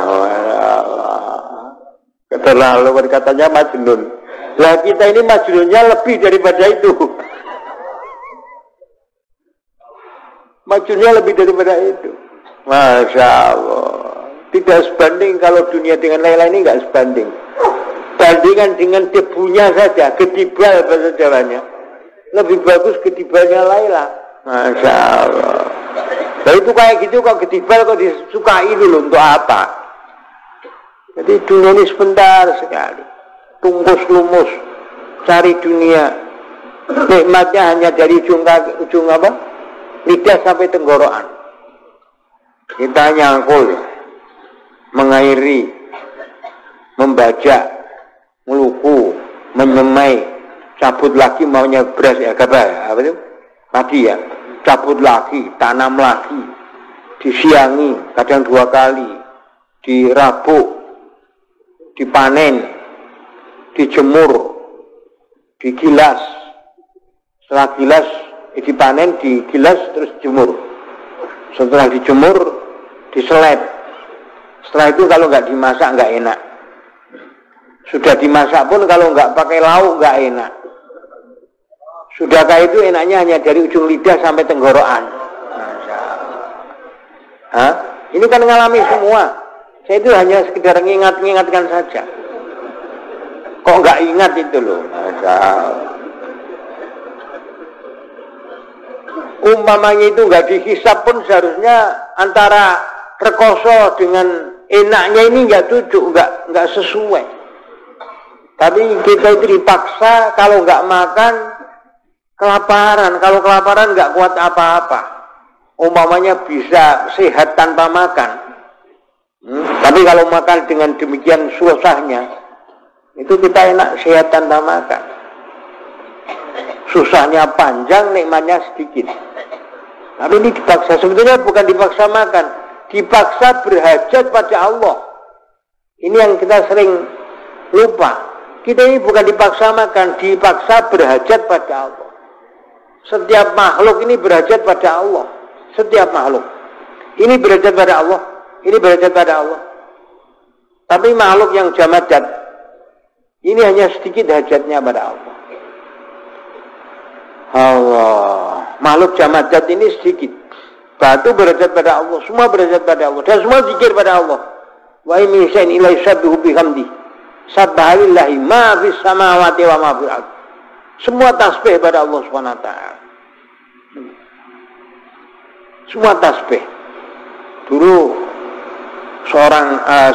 Terlalu berkatanya Majnun. Lah kita ini Majnunnya lebih daripada itu. Majnunnya lebih daripada itu. Masya Allah. Tidak sebanding kalau dunia dengan Laila ini nggak sebanding. Bandingan dengan debunya saja, gedibal bahasa Jawanya. Lebih bagus gedibalnya Laila. Masya Allah. Nah itu kayak gitu kok gedibal kok disukai dulu untuk apa? Jadi dunia ini sebentar sekali, tungkus lumus, cari dunia, nikmatnya hanya dari ujung apa? Lidah sampai tenggorokan. Kita nyangkul, mengairi, membajak, meluku, menyemai, cabut lagi maunya beras ya apa itu? Tadi ya, cabut lagi, tanam lagi, disiangi, kadang 2 kali, dirabuk, dipanen, dijemur, digilas, setelah gilas dipanen, digilas terus dijemur. Setelah dijemur, diseleb. Setelah itu kalau nggak dimasak nggak enak. Sudah dimasak pun kalau nggak pakai lauk nggak enak. Sudah kayak itu enaknya hanya dari ujung lidah sampai tenggorokan. Ini kan ngalami semua. Saya itu hanya sekedar mengingatkan saja. Kok nggak ingat itu loh? Umpamanya itu nggak dihisap pun seharusnya antara rekoso dengan enaknya ini nggak cocok, nggak sesuai. Tapi kita itu dipaksa kalau nggak makan kelaparan. Kalau kelaparan nggak kuat apa-apa. Umpamanya bisa sehat tanpa makan. Tapi kalau makan dengan demikian susahnya, itu kita enak sehat tanpa makan. Susahnya panjang, nikmatnya sedikit. Tapi ini dipaksa. Sebetulnya bukan dipaksa makan, dipaksa berhajat pada Allah. Ini yang kita sering lupa. Kita ini bukan dipaksa makan, dipaksa berhajat pada Allah. Setiap makhluk ini berhajat pada Allah. Setiap makhluk. Ini berhajat pada Allah. Ini berhajat pada Allah. Tapi makhluk yang jamadat, Ini hanya sedikit hajatnya pada Allah. Allah, makhluk jamadat ini sedikit. Batu berhajat pada Allah, semua berhajat pada Allah, dan semua zikir pada Allah. Wa min syai'in illa yusabbihu bihamdi. Subhanallahi ma fis samawati wa ma fil ardh. Semua tasbih pada Allah Subhanahu wa taala. Semua tasbih. Dulu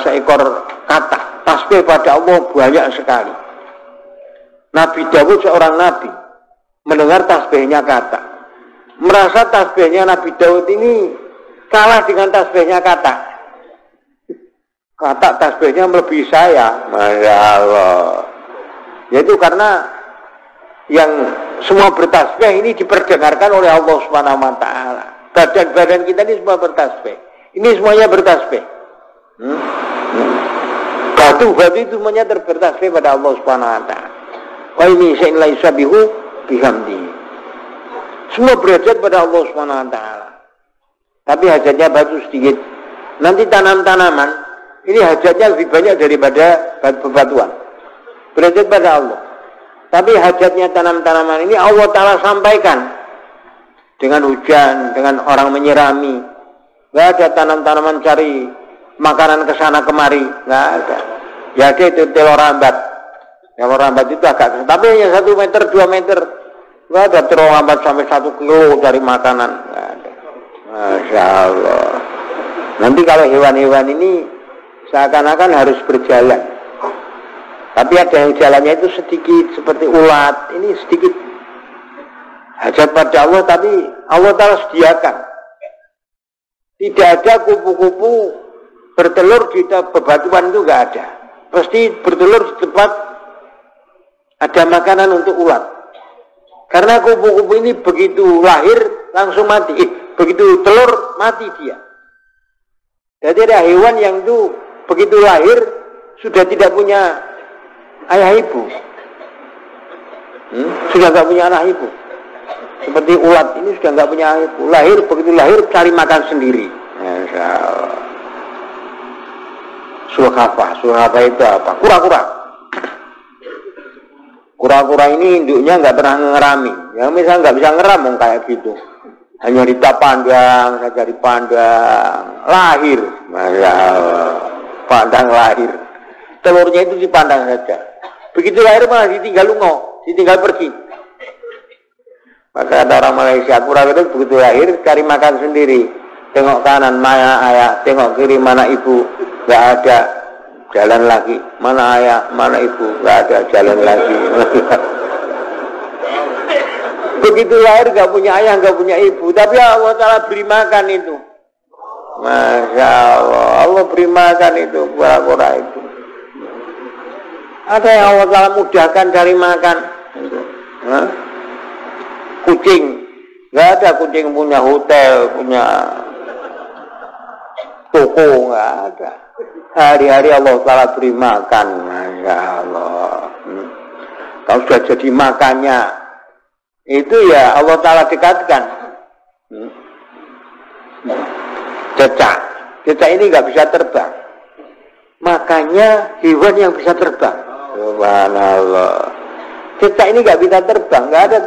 seekor kata tasbih pada Allah banyak sekali. Nabi Dawud seorang nabi mendengar tasbihnya kata, merasa tasbihnya Nabi Dawud ini kalah dengan tasbihnya kata. Kata tasbihnya melebihi saya, Masya Allah. Yaitu karena yang semua bertasbih ini diperdengarkan oleh Allah Subhanahu wa taala. Badan-badan kita ini semua bertasbih. Ini semuanya bertasbih. Batu-batu itu semuanya bertasbih pada Allah Subhanahu wa taala. Wa min syai'in la yusabbihu bihamdi. Semua berhajat pada Allah Subhanahu wa taala. Tapi hajatnya batu sedikit. Nanti tanam-tanaman ini hajatnya lebih banyak daripada bebatuan. Berhajat pada Allah. Tapi hajatnya tanam-tanaman ini Allah taala sampaikan dengan hujan, dengan orang menyirami. Enggak ada tanam-tanaman cari makanan ke sana kemari, enggak ada. Ya ada itu telur rambat. Telur rambat itu agak, tapi hanya 1 meter, 2 meter. Enggak ada telur rambat sampai 1 kilo cari makanan, enggak ada. Masya Allah. Nanti kalau hewan-hewan ini seakan-akan harus berjalan. Tapi ada yang jalannya itu sedikit, seperti ulat, ini sedikit. Hajat pada Allah, tapi Allah Ta'ala sediakan. Tidak ada kupu-kupu bertelur di bebatuan itu enggak ada. Pasti bertelur di tempat ada makanan untuk ulat. Karena kupu-kupu ini begitu lahir langsung mati. Begitu telur mati dia. Jadi ada hewan yang itu begitu lahir sudah tidak punya ayah ibu. Sudah enggak punya anak ibu. Seperti ulat ini sudah enggak punya ayah ibu. Lahir, begitu lahir cari makan sendiri. Masya Allah. Sulhafah itu apa? Kura-kura. Kura-kura ini induknya nggak pernah ngerami. Yang misalnya nggak bisa ngeram kayak gitu. Hanya dipandang saja, dipandang. Lahir, Masya Allah. Pandang lahir. Telurnya itu dipandang saja. Begitu lahir malah ditinggal lungo, ditinggal pergi. Maka ada orang Malaysia, kura itu begitu lahir cari makan sendiri. Tengok kanan mana ayah, tengok kiri mana ibu. Nggak ada, jalan lagi. Mana ayah, mana ibu, nggak ada, jalan lagi. Begitu lahir nggak punya ayah, nggak punya ibu, tapi Allah Ta'ala beri makan itu. Masya Allah, Allah beri makan itu kura-kura itu. Ada yang Allah Ta'ala mudahkan cari makan. Kucing, nggak ada kucing punya hotel, punya toko, nggak ada. Hari-hari Allah Ta'ala beri makan, Masya Allah. Kalau sudah jadi makannya, itu ya Allah Ta'ala dekatkan. Cecak ini nggak bisa terbang. Makanya hewan yang bisa terbang. Subhanallah. Cecak ini nggak bisa terbang, nggak ada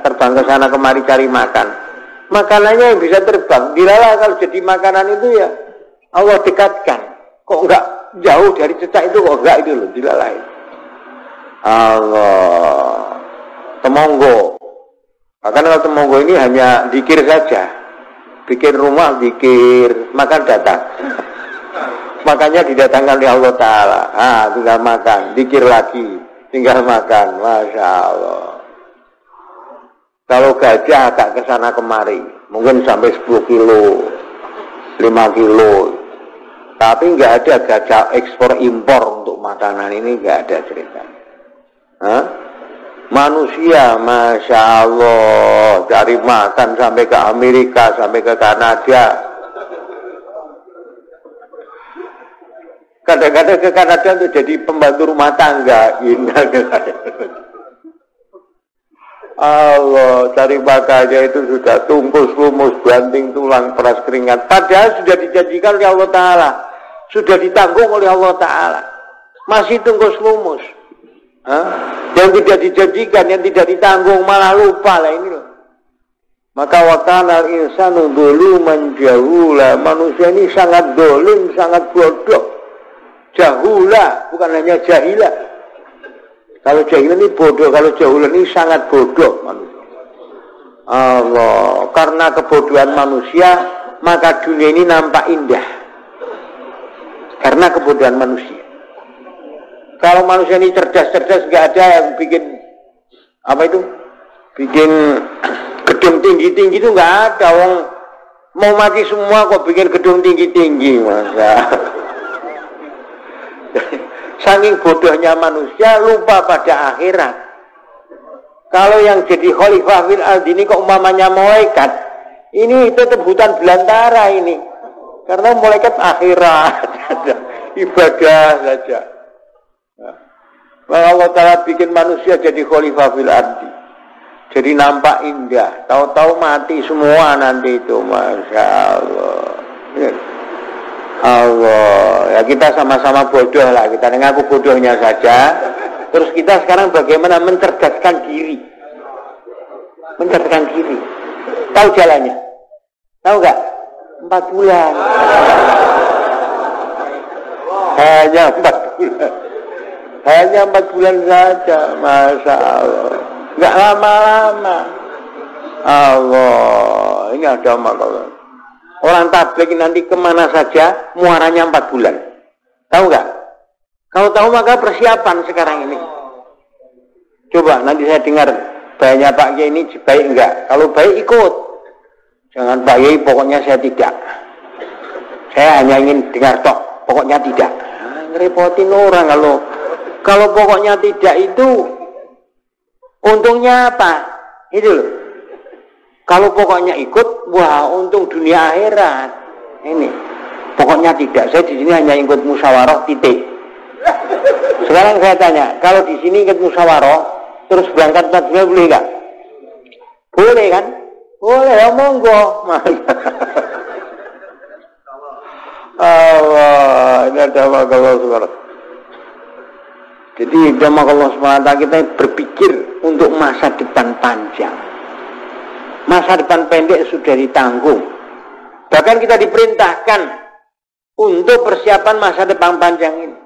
terbang ke sana kemari cari makan. Makanannya yang bisa terbang. Dilala kalau jadi makanan itu ya Allah dekatkan. Kok enggak jauh dari cecak itu, kok enggak itu loh, dilalai. Allah. Temonggo. Bahkan kalau temonggo ini hanya dikir saja. Bikin rumah, dikir, makan datang. Makanya didatangkan oleh Allah Ta'ala. Tinggal makan, dikir lagi, tinggal makan. Masya Allah. Kalau gajah agak kesana kemari, mungkin sampai 10 kilo, 5 kilo. Tapi nggak ada gajah ekspor impor untuk makanan ini, nggak ada cerita. Manusia, Masya Allah, cari makan sampai ke Amerika, sampai ke Kanada. Kadang-kadang ke Kanada untuk jadi pembantu rumah tangga. Allah, cari makannya itu sudah tungkus, lumus, banting, tulang, peras keringat. Padahal sudah dijanjikan oleh Allah Ta'ala. Sudah ditanggung oleh Allah Ta'ala. masih tunggu lumus. Yang tidak dijanjikan, yang tidak ditanggung, malah lupa lah ini loh. Maka wakanal insanu duluman jahula. Manusia ini sangat dolim, sangat bodoh. Jahula, bukan hanya jahila. Kalau jahila ini bodoh, kalau jahula ini sangat bodoh manusia. Allah, karena kebodohan manusia, maka dunia ini nampak indah. Karena kebodohan manusia. Kalau manusia ini cerdas-cerdas, nggak ada yang bikin apa itu, bikin gedung tinggi-tinggi itu nggak ada. Wong mau mati semua kok bikin gedung tinggi-tinggi, masa. Saking bodohnya manusia lupa pada akhirat. Kalau yang jadi khalifah fil ardi ini kok umpamanya malaikat, ini tetap hutan belantara ini. Karena malaikat akhirat, ibadah saja. Maka Allah Ta'ala bikin manusia jadi khalifah fil ardi. Jadi nampak indah. Tahu-tahu mati semua nanti itu, Masya Allah. Allah, ya kita sama-sama bodoh lah, kita ngaku bodohnya saja. Terus kita sekarang bagaimana mencerdaskan diri? Mencerdaskan diri. Tahu jalannya? Tahu nggak? 4 bulan. Hanya 4 bulan. Hanya 4 bulan saja, Masya Allah. Nggak lama-lama. Allah, ini ada masalah. Orang tabligh nanti kemana saja, muaranya 4 bulan. Tahu nggak? Kalau tahu maka persiapan sekarang ini. Coba nanti saya dengar banyak Pak Kiai ini baik enggak? Kalau baik ikut. Jangan Pak Kiai pokoknya saya tidak. Saya hanya ingin dengar tok, pokoknya tidak. Ngerepotin orang kalau pokoknya tidak itu untungnya apa? Itu loh. Kalau pokoknya ikut, wah untung dunia akhirat. Ini, pokoknya tidak. Saya di sini hanya ikut musyawarah titik. Sekarang saya tanya, kalau di sini ikut musyawarah, terus berangkat 4 bulan boleh nggak? Boleh kan? Boleh, ya monggo. Allah, ini ada Allah subhanahu. Jadi sama Allah SWT kita berpikir untuk masa depan panjang. Masa depan pendek sudah ditanggung. Bahkan kita diperintahkan untuk persiapan masa depan panjang ini.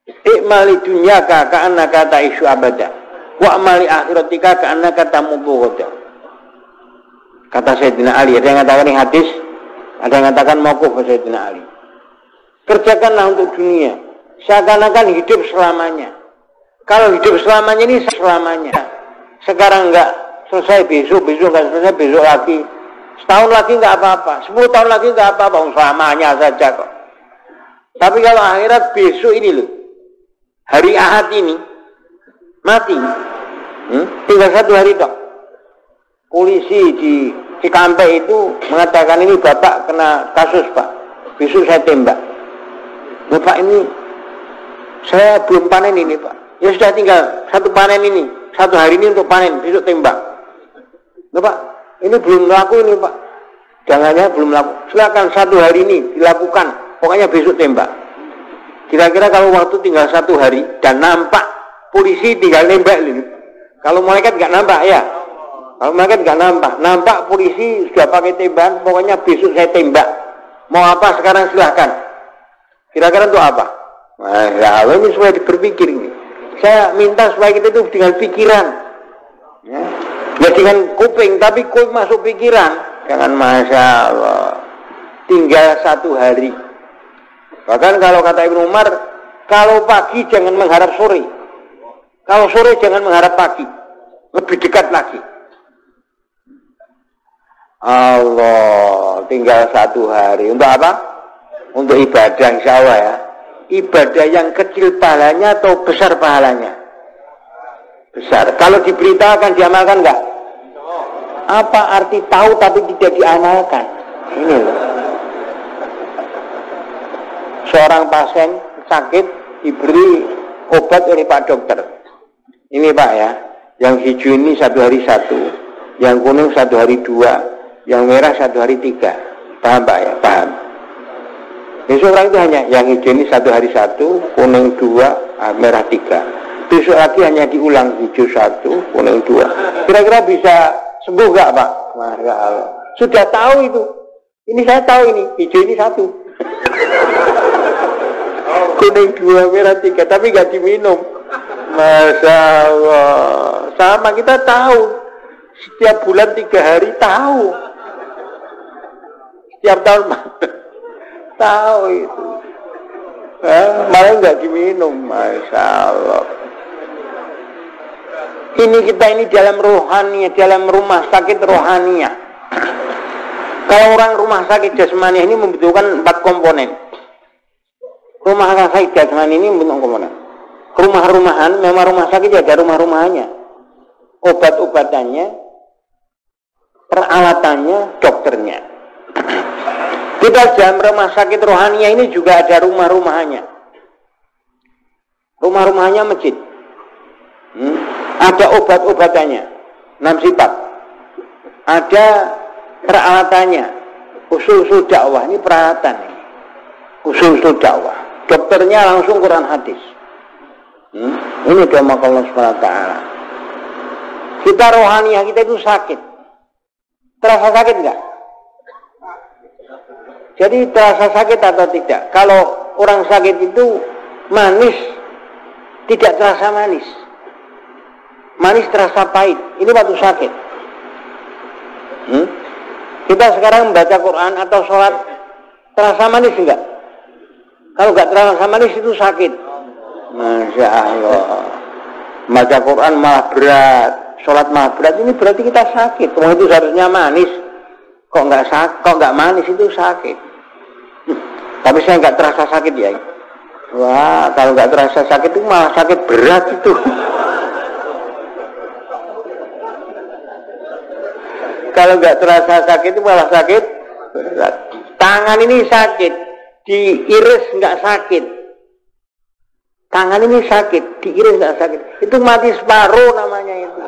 Ikmali dunyaka ka'annaka ta'ishu abada. Wa amali akhiratika ka'annaka tamutu ghada. Kata Sayyidina Ali, ada yang mengatakan ini hadis, ada yang mengatakan mauquf Sayyidina Ali. Kerjakanlah untuk dunia seakan-akan hidup selamanya. Kalau hidup selamanya ini selamanya. Sekarang enggak selesai, besok enggak selesai, besok lagi. Setahun lagi enggak apa-apa, 10 tahun lagi enggak apa-apa, selamanya saja kok. Tapi kalau akhirat besok ini loh, hari Ahad ini mati, tinggal 1 hari dok. Polisi di Cikampek itu mengatakan ini bapak kena kasus pak, besok saya tembak. Bapak ini saya belum panen ini pak. Ya sudah tinggal 1 panen ini, 1 hari ini untuk panen, besok tembak. Nah, Pak, ini belum laku ini Pak. Jangannya belum laku. Silakan 1 hari ini dilakukan. Pokoknya besok tembak. Kira-kira kalau waktu tinggal 1 hari dan nampak polisi tinggal nembak ini. Kalau malaikat nggak nampak ya. Kalau malaikat nggak nampak polisi sudah pakai tembakan. Pokoknya besok saya tembak. Mau apa sekarang silahkan. Kira-kira untuk apa? Nah, ya, ini supaya berpikir ini. Saya minta supaya kita itu dengan pikiran. Ya. Ya dengan kuping, tapi kuping masuk pikiran. Jangan Masya Allah. Tinggal 1 hari. Bahkan kalau kata Ibnu Umar, kalau pagi jangan mengharap sore. Kalau sore jangan mengharap pagi. Lebih dekat lagi. Allah, tinggal 1 hari. Untuk apa? Untuk ibadah insya Allah ya. Ibadah yang kecil pahalanya atau besar pahalanya? Besar. Kalau diberitakan diamalkan enggak? Apa arti tahu tapi tidak diamalkan? Ini loh. Seorang pasien sakit diberi obat oleh Pak Dokter. Ini Pak ya, yang hijau ini 1 hari 1, yang kuning 1 hari 2, yang merah 1 hari 3. Paham Pak ya? Paham. Besok orang itu hanya yang hijau ini 1 hari 1, kuning 2, merah 3. Besok lagi hanya diulang hijau 1, kuning 2. Kira-kira bisa sembuh nggak Pak? Masya Allah. Sudah tahu itu. Ini saya tahu ini, hijau ini 1. Kuning 2, merah 3, tapi nggak diminum. Masya Allah. Sama kita tahu. Setiap bulan 3 hari tahu. Setiap tahun tahu itu. Malah nggak diminum. Masya Allah. Ini kita ini dalam rohani, dalam rumah sakit rohania. Kalau orang rumah sakit jasmani ini membutuhkan 4 komponen. Rumah sakit jasmani ini membutuhkan komponen. Rumah-rumahan, memang rumah sakit ada rumah-rumahannya. Obat-obatannya, peralatannya, dokternya. Kita dalam rumah sakit rohania ini juga ada rumah-rumahannya. Rumah-rumahannya masjid. Ada obat-obatannya, 6 sifat. Ada peralatannya, usul-usul dakwah, ini peralatan. Usul-usul dakwah. Dokternya langsung Quran hadis. Ini doa Allah SWT. Kita rohaniah kita itu sakit. Terasa sakit enggak? Jadi terasa sakit atau tidak? Kalau orang sakit itu manis, tidak terasa manis. Manis terasa pahit. Ini waktu sakit. Kita sekarang membaca Quran atau sholat terasa manis enggak? Kalau enggak terasa manis itu sakit. Masya Allah. Baca Quran malah berat, sholat malah berat. Ini berarti kita sakit. Kalau itu seharusnya manis. Kok enggak manis itu sakit. Tapi saya enggak terasa sakit ya. Wah, kalau enggak terasa sakit itu malah sakit berat itu. Kalau nggak terasa sakit itu malah sakit berat. Tangan ini sakit, diiris nggak sakit. Tangan ini sakit, diiris nggak sakit. Itu mati separuh namanya itu.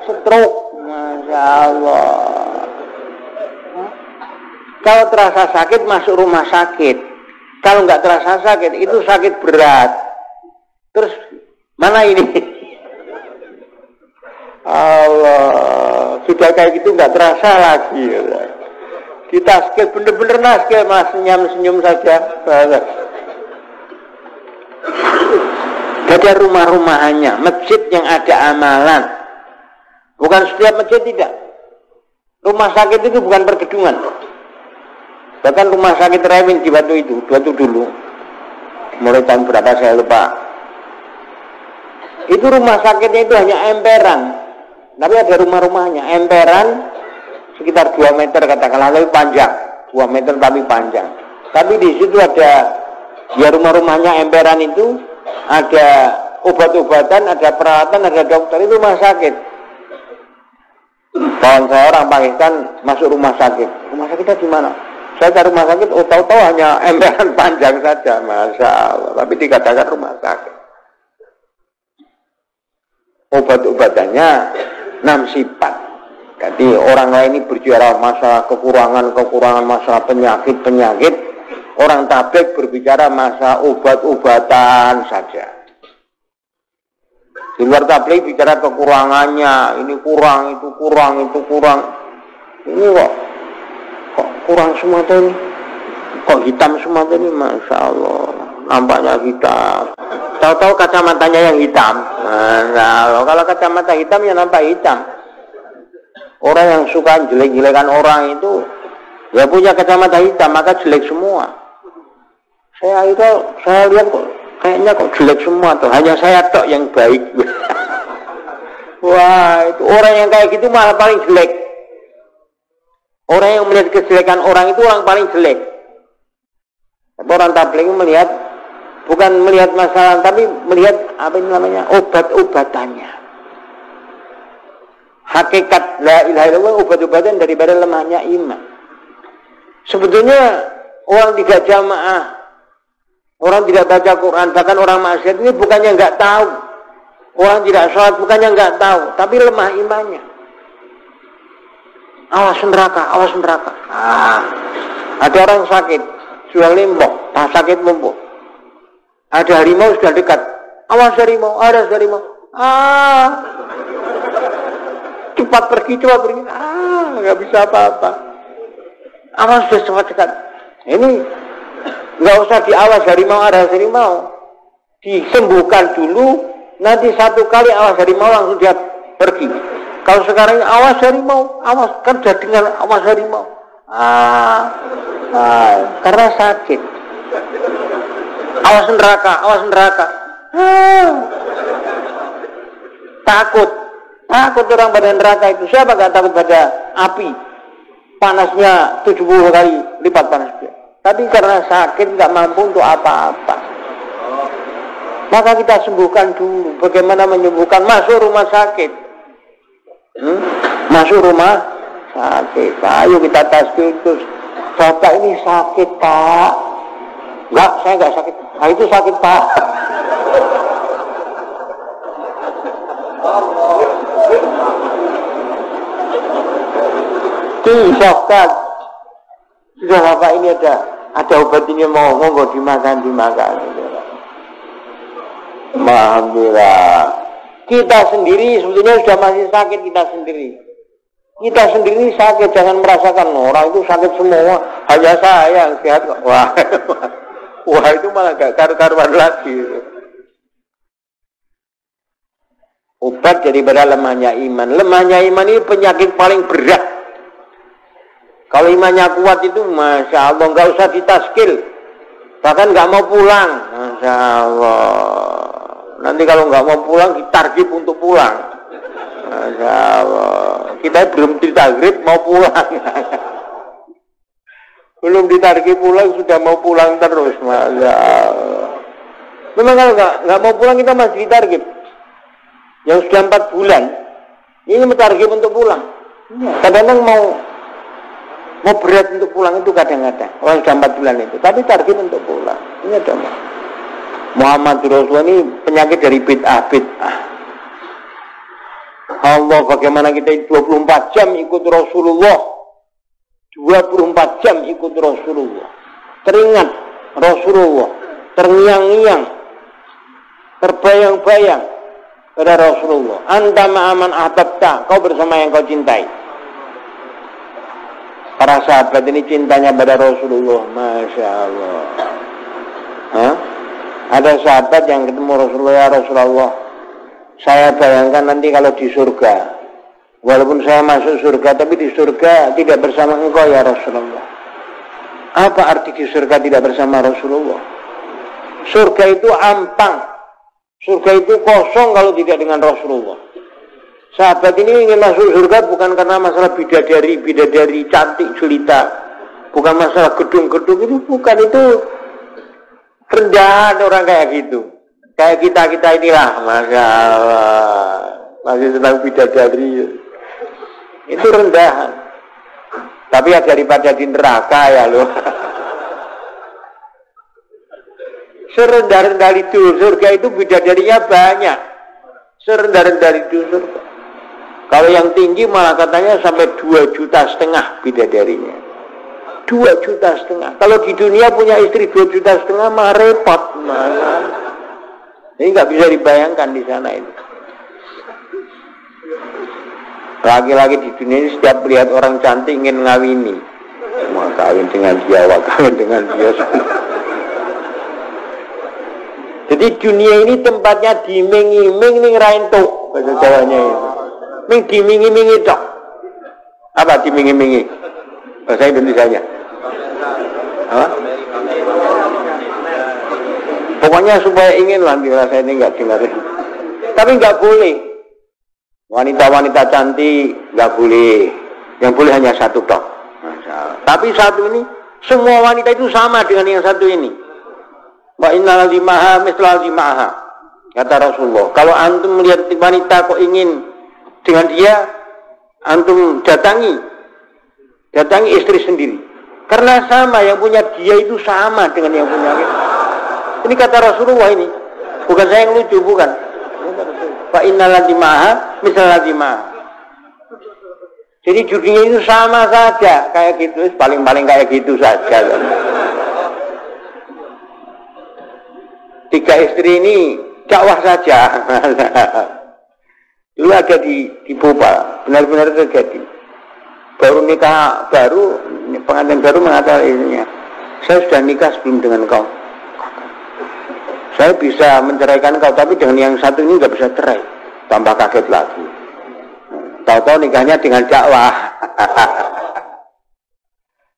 Stroke, Masya Allah. Kalau terasa sakit masuk rumah sakit. Kalau nggak terasa sakit itu sakit berat. Terus mana ini? Allah, sudah kayak gitu nggak terasa lagi. Kita skill bener-bener skill mas senyum saja. Ada rumah-rumahannya, masjid yang ada amalan. Bukan setiap masjid tidak. Rumah sakit itu bukan pergedungan. Bahkan rumah sakit Rewin di Batu dulu. Mulai tahun berapa saya lupa. Itu rumah sakitnya itu hanya emperan. Tapi ada rumah-rumahnya, emperan sekitar 2 meter katakanlah, tapi panjang. 2 meter tapi panjang. Tapi di situ ada, ya rumah-rumahnya emperan itu, ada obat-obatan, ada peralatan, ada dokter, itu rumah sakit. Kawan saya orang Pakistan masuk rumah sakit. Rumah sakitnya di mana? Saya cari rumah sakit, tahu-tahu hanya emperan panjang saja, Masya Allah. Tapi dikatakan rumah sakit. Obat-obatannya 6 sifat. Jadi orang lain ini berbicara masalah kekurangan, masalah penyakit. Orang tabligh berbicara masalah obat-obatan saja. Di luar tabligh bicara kekurangannya, ini kurang, itu kurang. Ini kok kurang semua ini? Kok hitam semua ini? Masya Allah, nampaknya hitam. Tahu-tahu kacamatanya yang hitam. Nah, kalau kacamata hitam ya nampak hitam. Orang yang suka jelek-jelekan orang itu ya punya kacamata hitam, maka jelek semua. Saya lihat kok kayaknya kok jelek semua tuh. Hanya saya tok yang baik. Wah, itu orang yang kayak gitu malah paling jelek. Orang yang melihat kejelekan orang itu orang paling jelek. Orang tabligh melihat, bukan melihat masalah, tapi melihat apa ini namanya, obat-obatannya. Hakikat la ilaha illallah obat-obatan daripada lemahnya iman. Sebetulnya orang tidak jamaah, orang tidak baca Quran, bahkan orang maksiat ini bukannya nggak tahu. Orang tidak sholat bukannya nggak tahu, tapi lemah imannya. Awas neraka. Ada orang sakit, sudah limbok, tak sakit mumpuk. Ada harimau sudah dekat. Awas harimau, ada harimau. Cepat pergi. Nggak bisa apa-apa. Awas sudah cepat dekat. Ini nggak usah diawas harimau, ada harimau. Disembuhkan dulu, nanti satu kali awas harimau langsung dia pergi. Kalau sekarang awas harimau, awas kan sudah dengan awas harimau. Karena sakit. Awas neraka. Takut orang pada neraka itu. Siapa gak takut pada api? Panasnya 70 kali lipat panasnya. Tapi karena sakit gak mampu untuk apa-apa. Maka kita sembuhkan dulu. Bagaimana menyembuhkan? Masuk rumah sakit. Masuk rumah sakit. Ayo kita tasbih terus. Bapak ini sakit, Pak. Enggak, saya enggak sakit. Itu sakit, Pak. Disokkan. Sudah Bapak ini ada obat ini mau dimakan. Alhamdulillah. Kita sendiri sebetulnya sudah masih sakit kita sendiri. Kita sendiri sakit, jangan merasakan orang itu sakit semua. Hanya saya yang sehat kok. Wah itu malah gak karu-karuan lagi. Obat daripada lemahnya iman. Lemahnya iman ini penyakit paling berat. Kalau imannya kuat itu, Masya Allah, nggak usah ditaskil. Bahkan nggak mau pulang. Masya Allah. Nanti kalau nggak mau pulang, ditargib untuk pulang. Masya Allah. Kita belum ditargib mau pulang. Belum ditargib pulang, sudah mau pulang terus. Masya Allah. Memang kalau nggak mau pulang, kita masih ditargib. Yang sudah 4 bulan, ini mentargib untuk pulang. Kadang-kadang mau berat untuk pulang itu kadang-kadang. Orang sudah 4 bulan itu, tapi targib untuk pulang. Ini ada Muhammad Rasulullah ini penyakit dari bid'ah. Allah, bagaimana kita 24 jam ikut Rasulullah. 24 jam ikut Rasulullah. Teringat Rasulullah. Terngiang-ngiang. Terbayang-bayang pada Rasulullah. Anta ma'aman ahbabta. Kau bersama yang kau cintai. Para sahabat ini cintanya pada Rasulullah. Masya Allah. Ada sahabat yang ketemu Rasulullah, ya Rasulullah, saya bayangkan nanti kalau di surga, walaupun saya masuk surga, tapi di surga tidak bersama engkau ya Rasulullah. Apa arti di surga tidak bersama Rasulullah? Surga itu ampang, surga itu kosong kalau tidak dengan Rasulullah. Sahabat ini ingin masuk surga bukan karena masalah bidadari cantik jelita, bukan masalah gedung-gedung, itu bukan, itu rendahan orang kayak gitu. Kayak kita inilah, Masya Allah, masih senang bidadari. Itu rendahan. Tapi ya daripada di neraka ya loh. Serendah-rendah itu surga itu bidadarinya banyak. Serendah-rendah itu surga. Kalau yang tinggi malah katanya sampai 2,5 juta bidadarinya. 2,5 juta. Kalau di dunia punya istri 2,5 juta mah repot. Ini nggak bisa dibayangkan di sana itu. Laki-laki di dunia ini setiap lihat orang cantik ingin ngawini. Mau kawin dengan dia, kawin dengan dia. Jadi dunia ini tempatnya diming-iming ning rainto bahasa Jawanya itu. Ming dimingi-mingi tok. Apa dimingi-mingi? Bahasa Indonesianya. Apa? Pokoknya supaya ingin lah dirasa ini nggak dengar. Tapi nggak boleh. Wanita-wanita cantik nggak boleh. Yang boleh hanya satu tok. Tapi satu ini semua wanita itu sama dengan yang satu ini. Wa innal limaha mislal limaha. Kata Rasulullah, kalau antum melihat wanita kok ingin dengan dia, antum datangi istri sendiri. Karena sama, yang punya dia itu sama dengan yang punya kita. Ini kata Rasulullah ini. Bukan saya yang lucu, bukan. Fa innal limaha mislal limaha. Jadi dunia itu sama saja, kayak gitu, paling-paling kayak gitu saja. 3 istri ini dakwah saja. Dulu ada di Bopal, benar-benar terjadi. Baru nikah baru, pengantin baru mengatakan istrinya, saya sudah nikah sebelum dengan kau. Saya bisa menceraikan kau, tapi dengan yang satu ini nggak bisa cerai. Tambah kaget lagi. Tahu-tahu nikahnya dengan dakwah.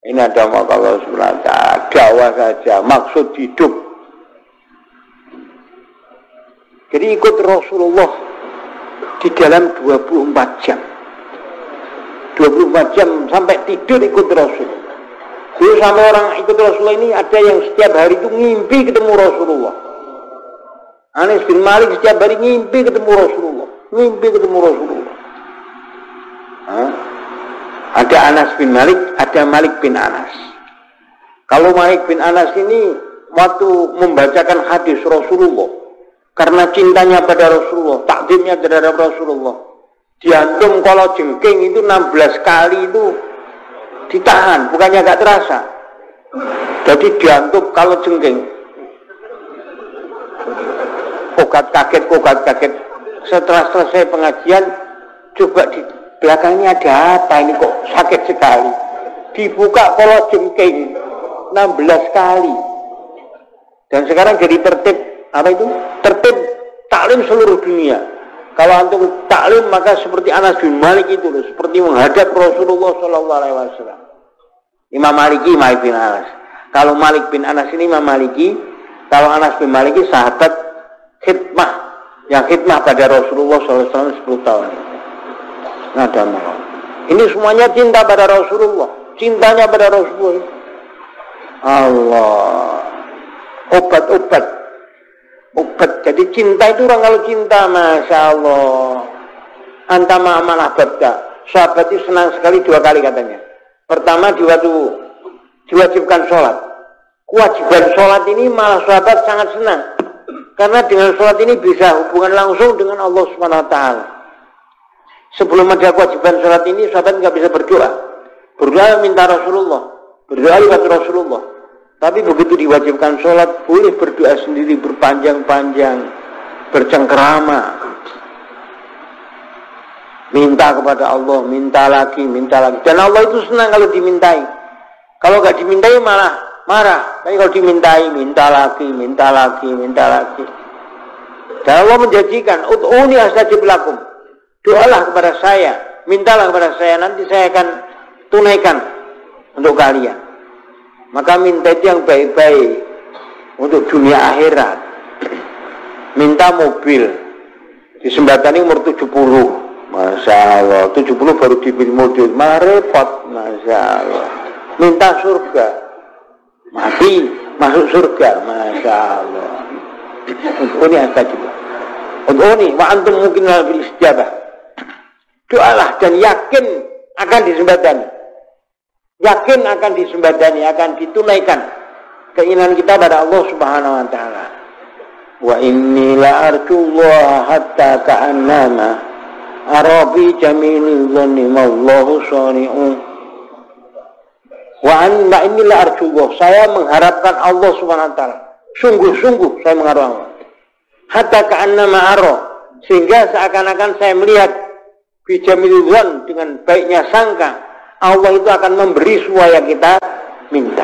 Ini ada maka Allah Subhanahu wa ta'ala, dakwah saja, maksud hidup. Jadi ikut Rasulullah di dalam 24 jam. 24 jam sampai tidur ikut Rasul. Jadi sama orang ikut Rasulullah ini ada yang setiap hari itu ngimpi ketemu Rasulullah. Anas bin Malik setiap hari ngimpi ketemu Rasulullah. Ngimpi ketemu Rasulullah. Ada Anas bin Malik, ada Malik bin Anas. Kalau Malik bin Anas ini waktu membacakan hadis Rasulullah, karena cintanya pada Rasulullah, takdimnya terhadap Rasulullah, diantum kalau jengking itu 16 kali itu ditahan, bukannya gak terasa. Jadi diantum kalau jengking, kogat kaget. Setelah selesai pengajian, coba di belakangnya ada apa ini kok sakit sekali. Dibuka kalau jengking 16 kali. Dan sekarang jadi tertib, apa itu? Tertib taklim seluruh dunia. Kalau antum taklim maka seperti Anas bin Malik itu loh, seperti menghadap Rasulullah SAW. Imam Maliki, Malik bin Anas. Kalau Malik bin Anas ini Imam Maliki, kalau Anas bin Maliki sahabat khidmah, yang khidmah pada Rasulullah SAW 10 tahun. Nah, ini semuanya cinta pada Rasulullah, cintanya pada Rasulullah. Allah, obat. Jadi cinta itu orang kalau cinta, masya Allah. Antama amalah babda. Sahabat itu senang sekali 2 kali katanya. Pertama diwajibkan sholat. Kewajiban sholat ini malah sahabat sangat senang. Karena dengan sholat ini bisa hubungan langsung dengan Allah Subhanahu wa ta'ala. Sebelum ada kewajiban sholat ini, sahabat nggak bisa berdoa. Berdoa minta Rasulullah, berdoa lewat Rasulullah. Tapi begitu diwajibkan sholat, boleh berdoa sendiri berpanjang-panjang, bercengkerama. Minta kepada Allah, minta lagi. Dan Allah itu senang kalau dimintai. Kalau nggak dimintai malah marah. Tapi kalau dimintai, minta lagi. Dan Allah menjanjikan, ud'uni astajib lakum. Doalah kepada saya, mintalah kepada saya, nanti saya akan tunaikan untuk kalian. Maka minta itu yang baik-baik untuk dunia akhirat. Minta mobil, disembadani umur 70, masya Allah. 70 baru dibeli mobil, malah repot, masya Allah. Minta surga, mati masuk surga, masya Allah. Ini astajib. Ini wa antum mungkin bil istijabah. Doalah dan yakin akan disembadani. Yakin akan disembadani, akan ditunaikan keinginan kita pada Allah Subhanahu wa ta'ala. Wa inni la arjullah hatta ka'annama arabi jamilil dhanni mallahu shani'un. Wa inni la arjullah, saya mengharapkan Allah Subhanahu wa ta'ala. Sungguh-sungguh saya mengharapkan Allah. Hatta ka'annama ara, sehingga seakan-akan saya melihat bijamil dzan, dengan baiknya sangka Allah itu akan memberi semua yang kita minta.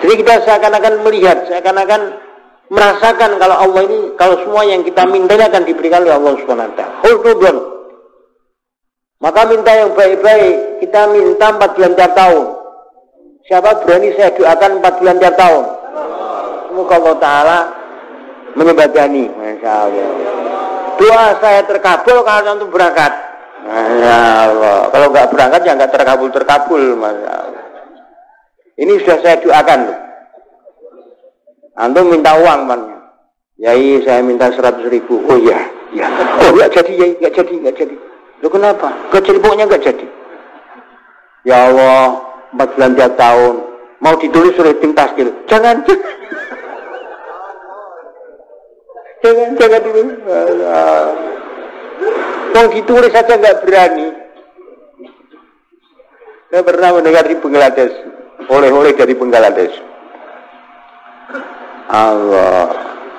Jadi kita seakan-akan melihat, seakan-akan merasakan kalau Allah ini, kalau semua yang kita minta ini akan diberikan oleh Allah Subhanahu wa ta'ala. Khuludun. Maka minta yang baik-baik, kita minta 4 bulan tiap tahun. Siapa berani saya doakan 4 bulan tiap tahun? Semoga Allah Ta'ala menyembadani. Masya Allah. Doa saya terkabul kalau untuk berangkat. Masya Allah. Kalau nggak berangkat ya nggak terkabul. Masya Allah. Ini sudah saya doakan. Antum minta uang, man. Yai, saya minta 100.000. Oh iya. Oh nggak jadi, Yai, nggak jadi. Loh kenapa? Nggak jadi, pokoknya nggak jadi. Ya Allah, 4 bulan tiap tahun. Mau ditulis oleh tim taskil. Jangan dulu. Mau ditulis saja nggak berani. Saya pernah mendengar di Bangladesh, oleh-oleh dari Bangladesh. Allah,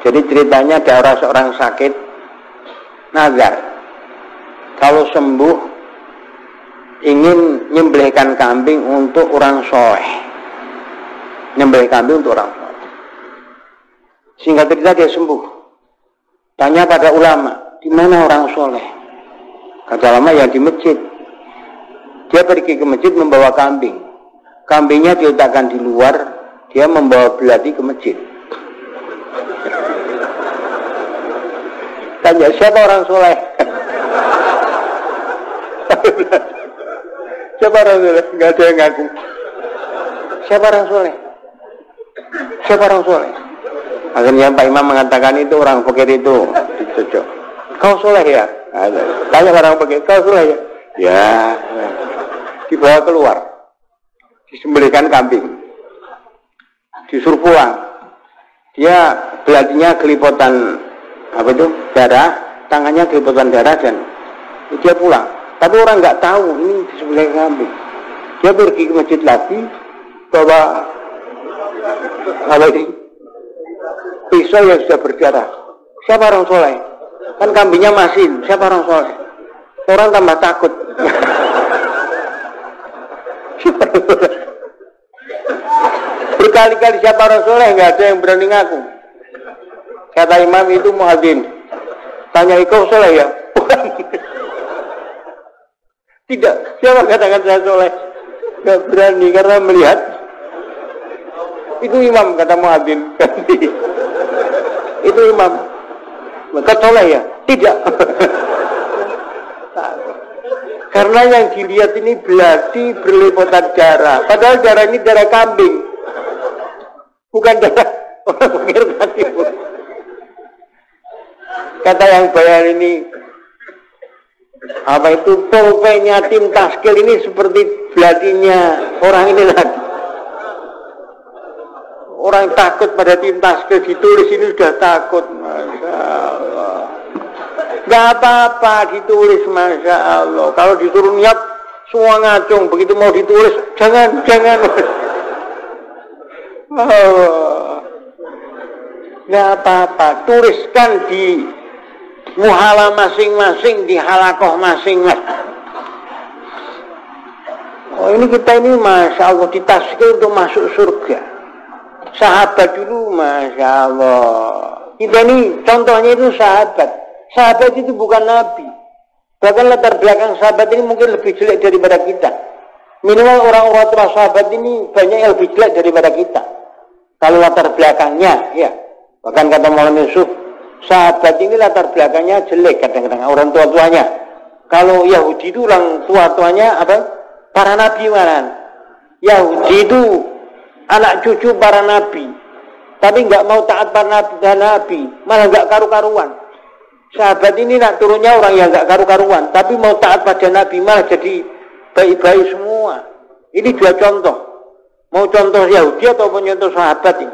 Jadi ceritanya ada seorang sakit nazar, kalau sembuh ingin nyembelihkan kambing untuk orang soleh, nyembelih kambing untuk orang soleh. Singkat cerita dia sembuh. Tanya pada ulama, di mana orang soleh? Kata ulama, ya di masjid. Dia pergi ke masjid membawa kambing. Kambingnya diletakkan di luar, dia membawa belati ke masjid. Tanya, siapa orang soleh? Siapa orang soleh? Gak ada yang ngaku. Siapa orang soleh? Siapa orang soleh? Akhirnya Pak Imam mengatakan itu orang fakir itu. Dicocok. Kau soleh ya? Tanya orang fakir, kau soleh ya? Ya. Dibawa keluar, disembelihkan kambing, disuruh pulang. Dia belatinya gelipotan darah, tangannya gelipotan darah dan dia pulang. Tapi orang nggak tahu ini disembelihkan kambing. Dia pergi ke masjid lagi, bawa pisau yang sudah berdarah. Siapa orang soleh? Kan kambingnya masih. Siapa orang soleh? Orang tambah takut. Berkali-kali siapa orang soleh, nggak ada yang berani ngaku. Kata imam itu muadzin. Tanya, kau soleh ya? Bukan. Tidak. Siapa katakan saya soleh? Nggak berani karena melihat. Itu imam, kata muadzin. Itu imam. Kau soleh ya? Tidak. Karena yang dilihat ini belati berliputan darah. Padahal darah ini darah kambing. Bukan darah orang fakir tadi. Kata yang bayar ini, apa itu, pulpenya tim taskil ini seperti belatinya orang ini lagi. Orang takut pada tim taskil, ditulis ini sudah takut. Masya Allah. Gak apa-apa ditulis, Masya Allah. Kalau disuruh niat, semua ngacung. Begitu mau ditulis, jangan. Oh. Gak apa-apa, tuliskan di muhala masing-masing, di halakoh masing-masing. Oh, ini kita ini, Masya Allah, ditaskil untuk masuk surga. Sahabat dulu, Masya Allah. Kita ini, contohnya itu sahabat. Sahabat itu bukan nabi. Bahkan latar belakang sahabat ini mungkin lebih jelek daripada kita. Minimal orang-orang tua sahabat ini banyak yang lebih jelek daripada kita. Kalau latar belakangnya, ya. Bahkan kata Maulana Yusuf, sahabat ini latar belakangnya jelek kadang-kadang orang tua-tuanya. Kalau Yahudi itu orang tua-tuanya apa? Para nabi malah. Yahudi itu anak cucu para nabi. Tapi nggak mau taat para nabi, malah nggak karu-karuan. Sahabat ini nak turunnya orang yang gak karu-karuan, tapi mau taat pada Nabi malah jadi baik-baik semua. Ini dua contoh. Mau contoh Yahudi ataupun contoh sahabat ini?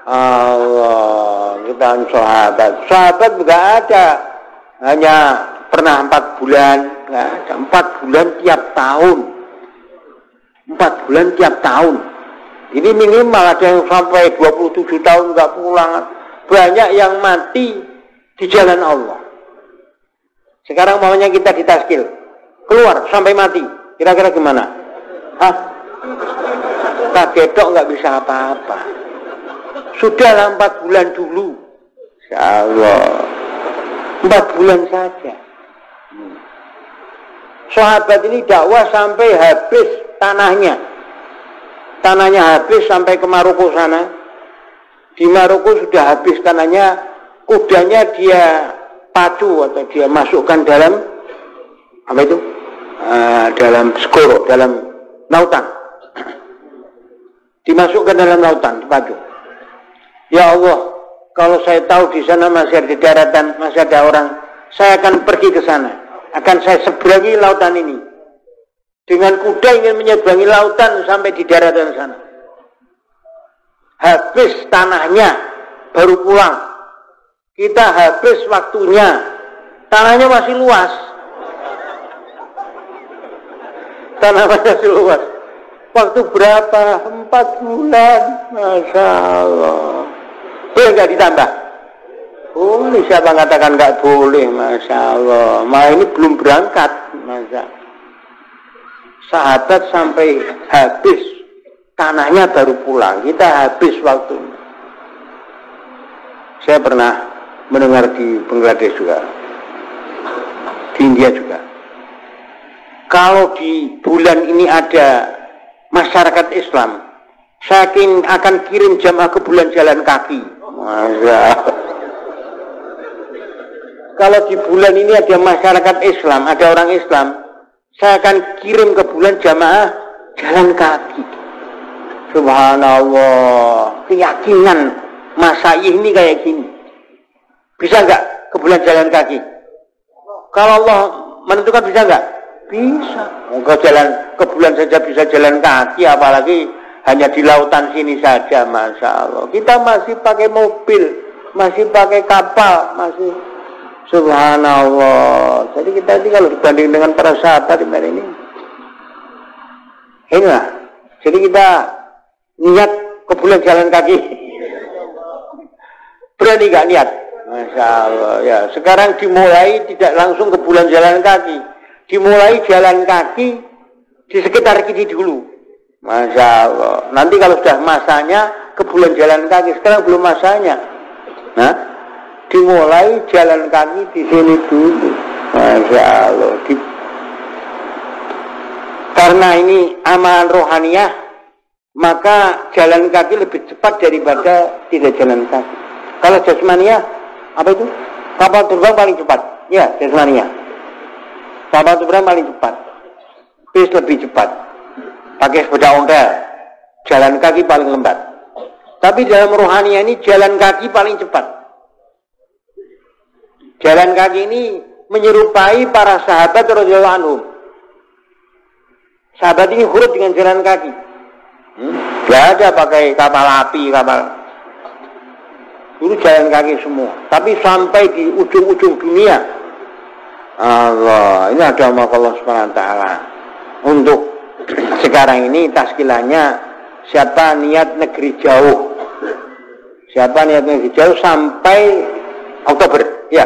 Allah, kita sahabat. Sahabat gak ada. Hanya pernah 4 bulan. Gak ada. 4 bulan tiap tahun. 4 bulan tiap tahun. Ini minimal ada yang sampai 27 tahun gak pulang. Banyak yang mati di jalan Allah. Sekarang maunya kita ditaskil, keluar sampai mati. Kira-kira gimana? Hah? Kagetok nggak bisa apa-apa. Sudahlah 4 bulan dulu. Insyaallah 4 bulan saja. Sahabat ini dakwah sampai habis tanahnya. Tanahnya habis sampai ke Maroko sana. Di Maroko sudah habis tanahnya. Kudanya dia pacu atau dia masukkan dalam apa itu? Dalam skoro, dalam lautan. Dimasukkan dalam lautan, dipacu. Ya Allah, kalau saya tahu di sana masih ada di daratan, masih ada orang, saya akan pergi ke sana. Akan saya seberangi lautan ini. Dengan kuda ingin menyeberangi lautan sampai di daratan sana. Habis tanahnya, baru pulang. Kita habis waktunya. Tanahnya masih luas. Tanah masih luas. Waktu berapa? 4 bulan. Masya Allah. Boleh nggak ditambah? Boleh, siapa mengatakan nggak boleh? Masya Allah. Malah ini belum berangkat, masa sahabat sampai habis tanahnya baru pulang. Kita habis waktu. Saya pernah mendengar di Bangladesh juga, di India juga. Kalau di bulan ini ada masyarakat Islam, saya akan kirim jamaah ke bulan jalan kaki. Masa kalau di bulan ini ada masyarakat Islam, ada orang Islam, saya akan kirim ke bulan jamaah jalan kaki. Subhanallah, keyakinan masaih ini kayak gini. Bisa nggak ke bulan jalan kaki? Kalau Allah menentukan bisa nggak? Bisa. Ke jalan ke bulan saja bisa jalan kaki, apalagi hanya di lautan sini saja, masya Allah. Kita masih pakai mobil, masih pakai kapal, masih subhanallah. Jadi kita ini kalau dibanding dengan para sahabat ini, inilah. Jadi kita niat ke bulan jalan kaki. Berani nggak niat? Masya Allah. Ya, sekarang dimulai tidak langsung ke bulan jalan kaki. Dimulai jalan kaki di sekitar kita dulu. Masya Allah. Nanti kalau sudah masanya ke bulan jalan kaki. Sekarang belum masanya. Nah, dimulai jalan kaki di sini dulu. Masya Allah. Karena ini amalan rohaniyah, maka jalan kaki lebih cepat daripada tidak jalan kaki. Kalau jasmaniyah, apa itu? Kapal terbang paling cepat. Ya, jasmaniyah. Kapal terbang paling cepat. Bis lebih cepat. Pakai sepeda ontel. Jalan kaki paling lambat. Tapi dalam rohaniyah ini jalan kaki paling cepat. Jalan kaki ini menyerupai para sahabat radhiyallahu anhum. Sahabat ini huruf dengan jalan kaki. Tidak ada pakai kapal api, kapal. Itu jalan kaki semua. Tapi sampai di ujung-ujung dunia, Allah, ini ada Allah Subhanahu wa taala. Untuk sekarang ini taskilahnya siapa niat negeri jauh. Siapa niat negeri jauh sampai Oktober, ya.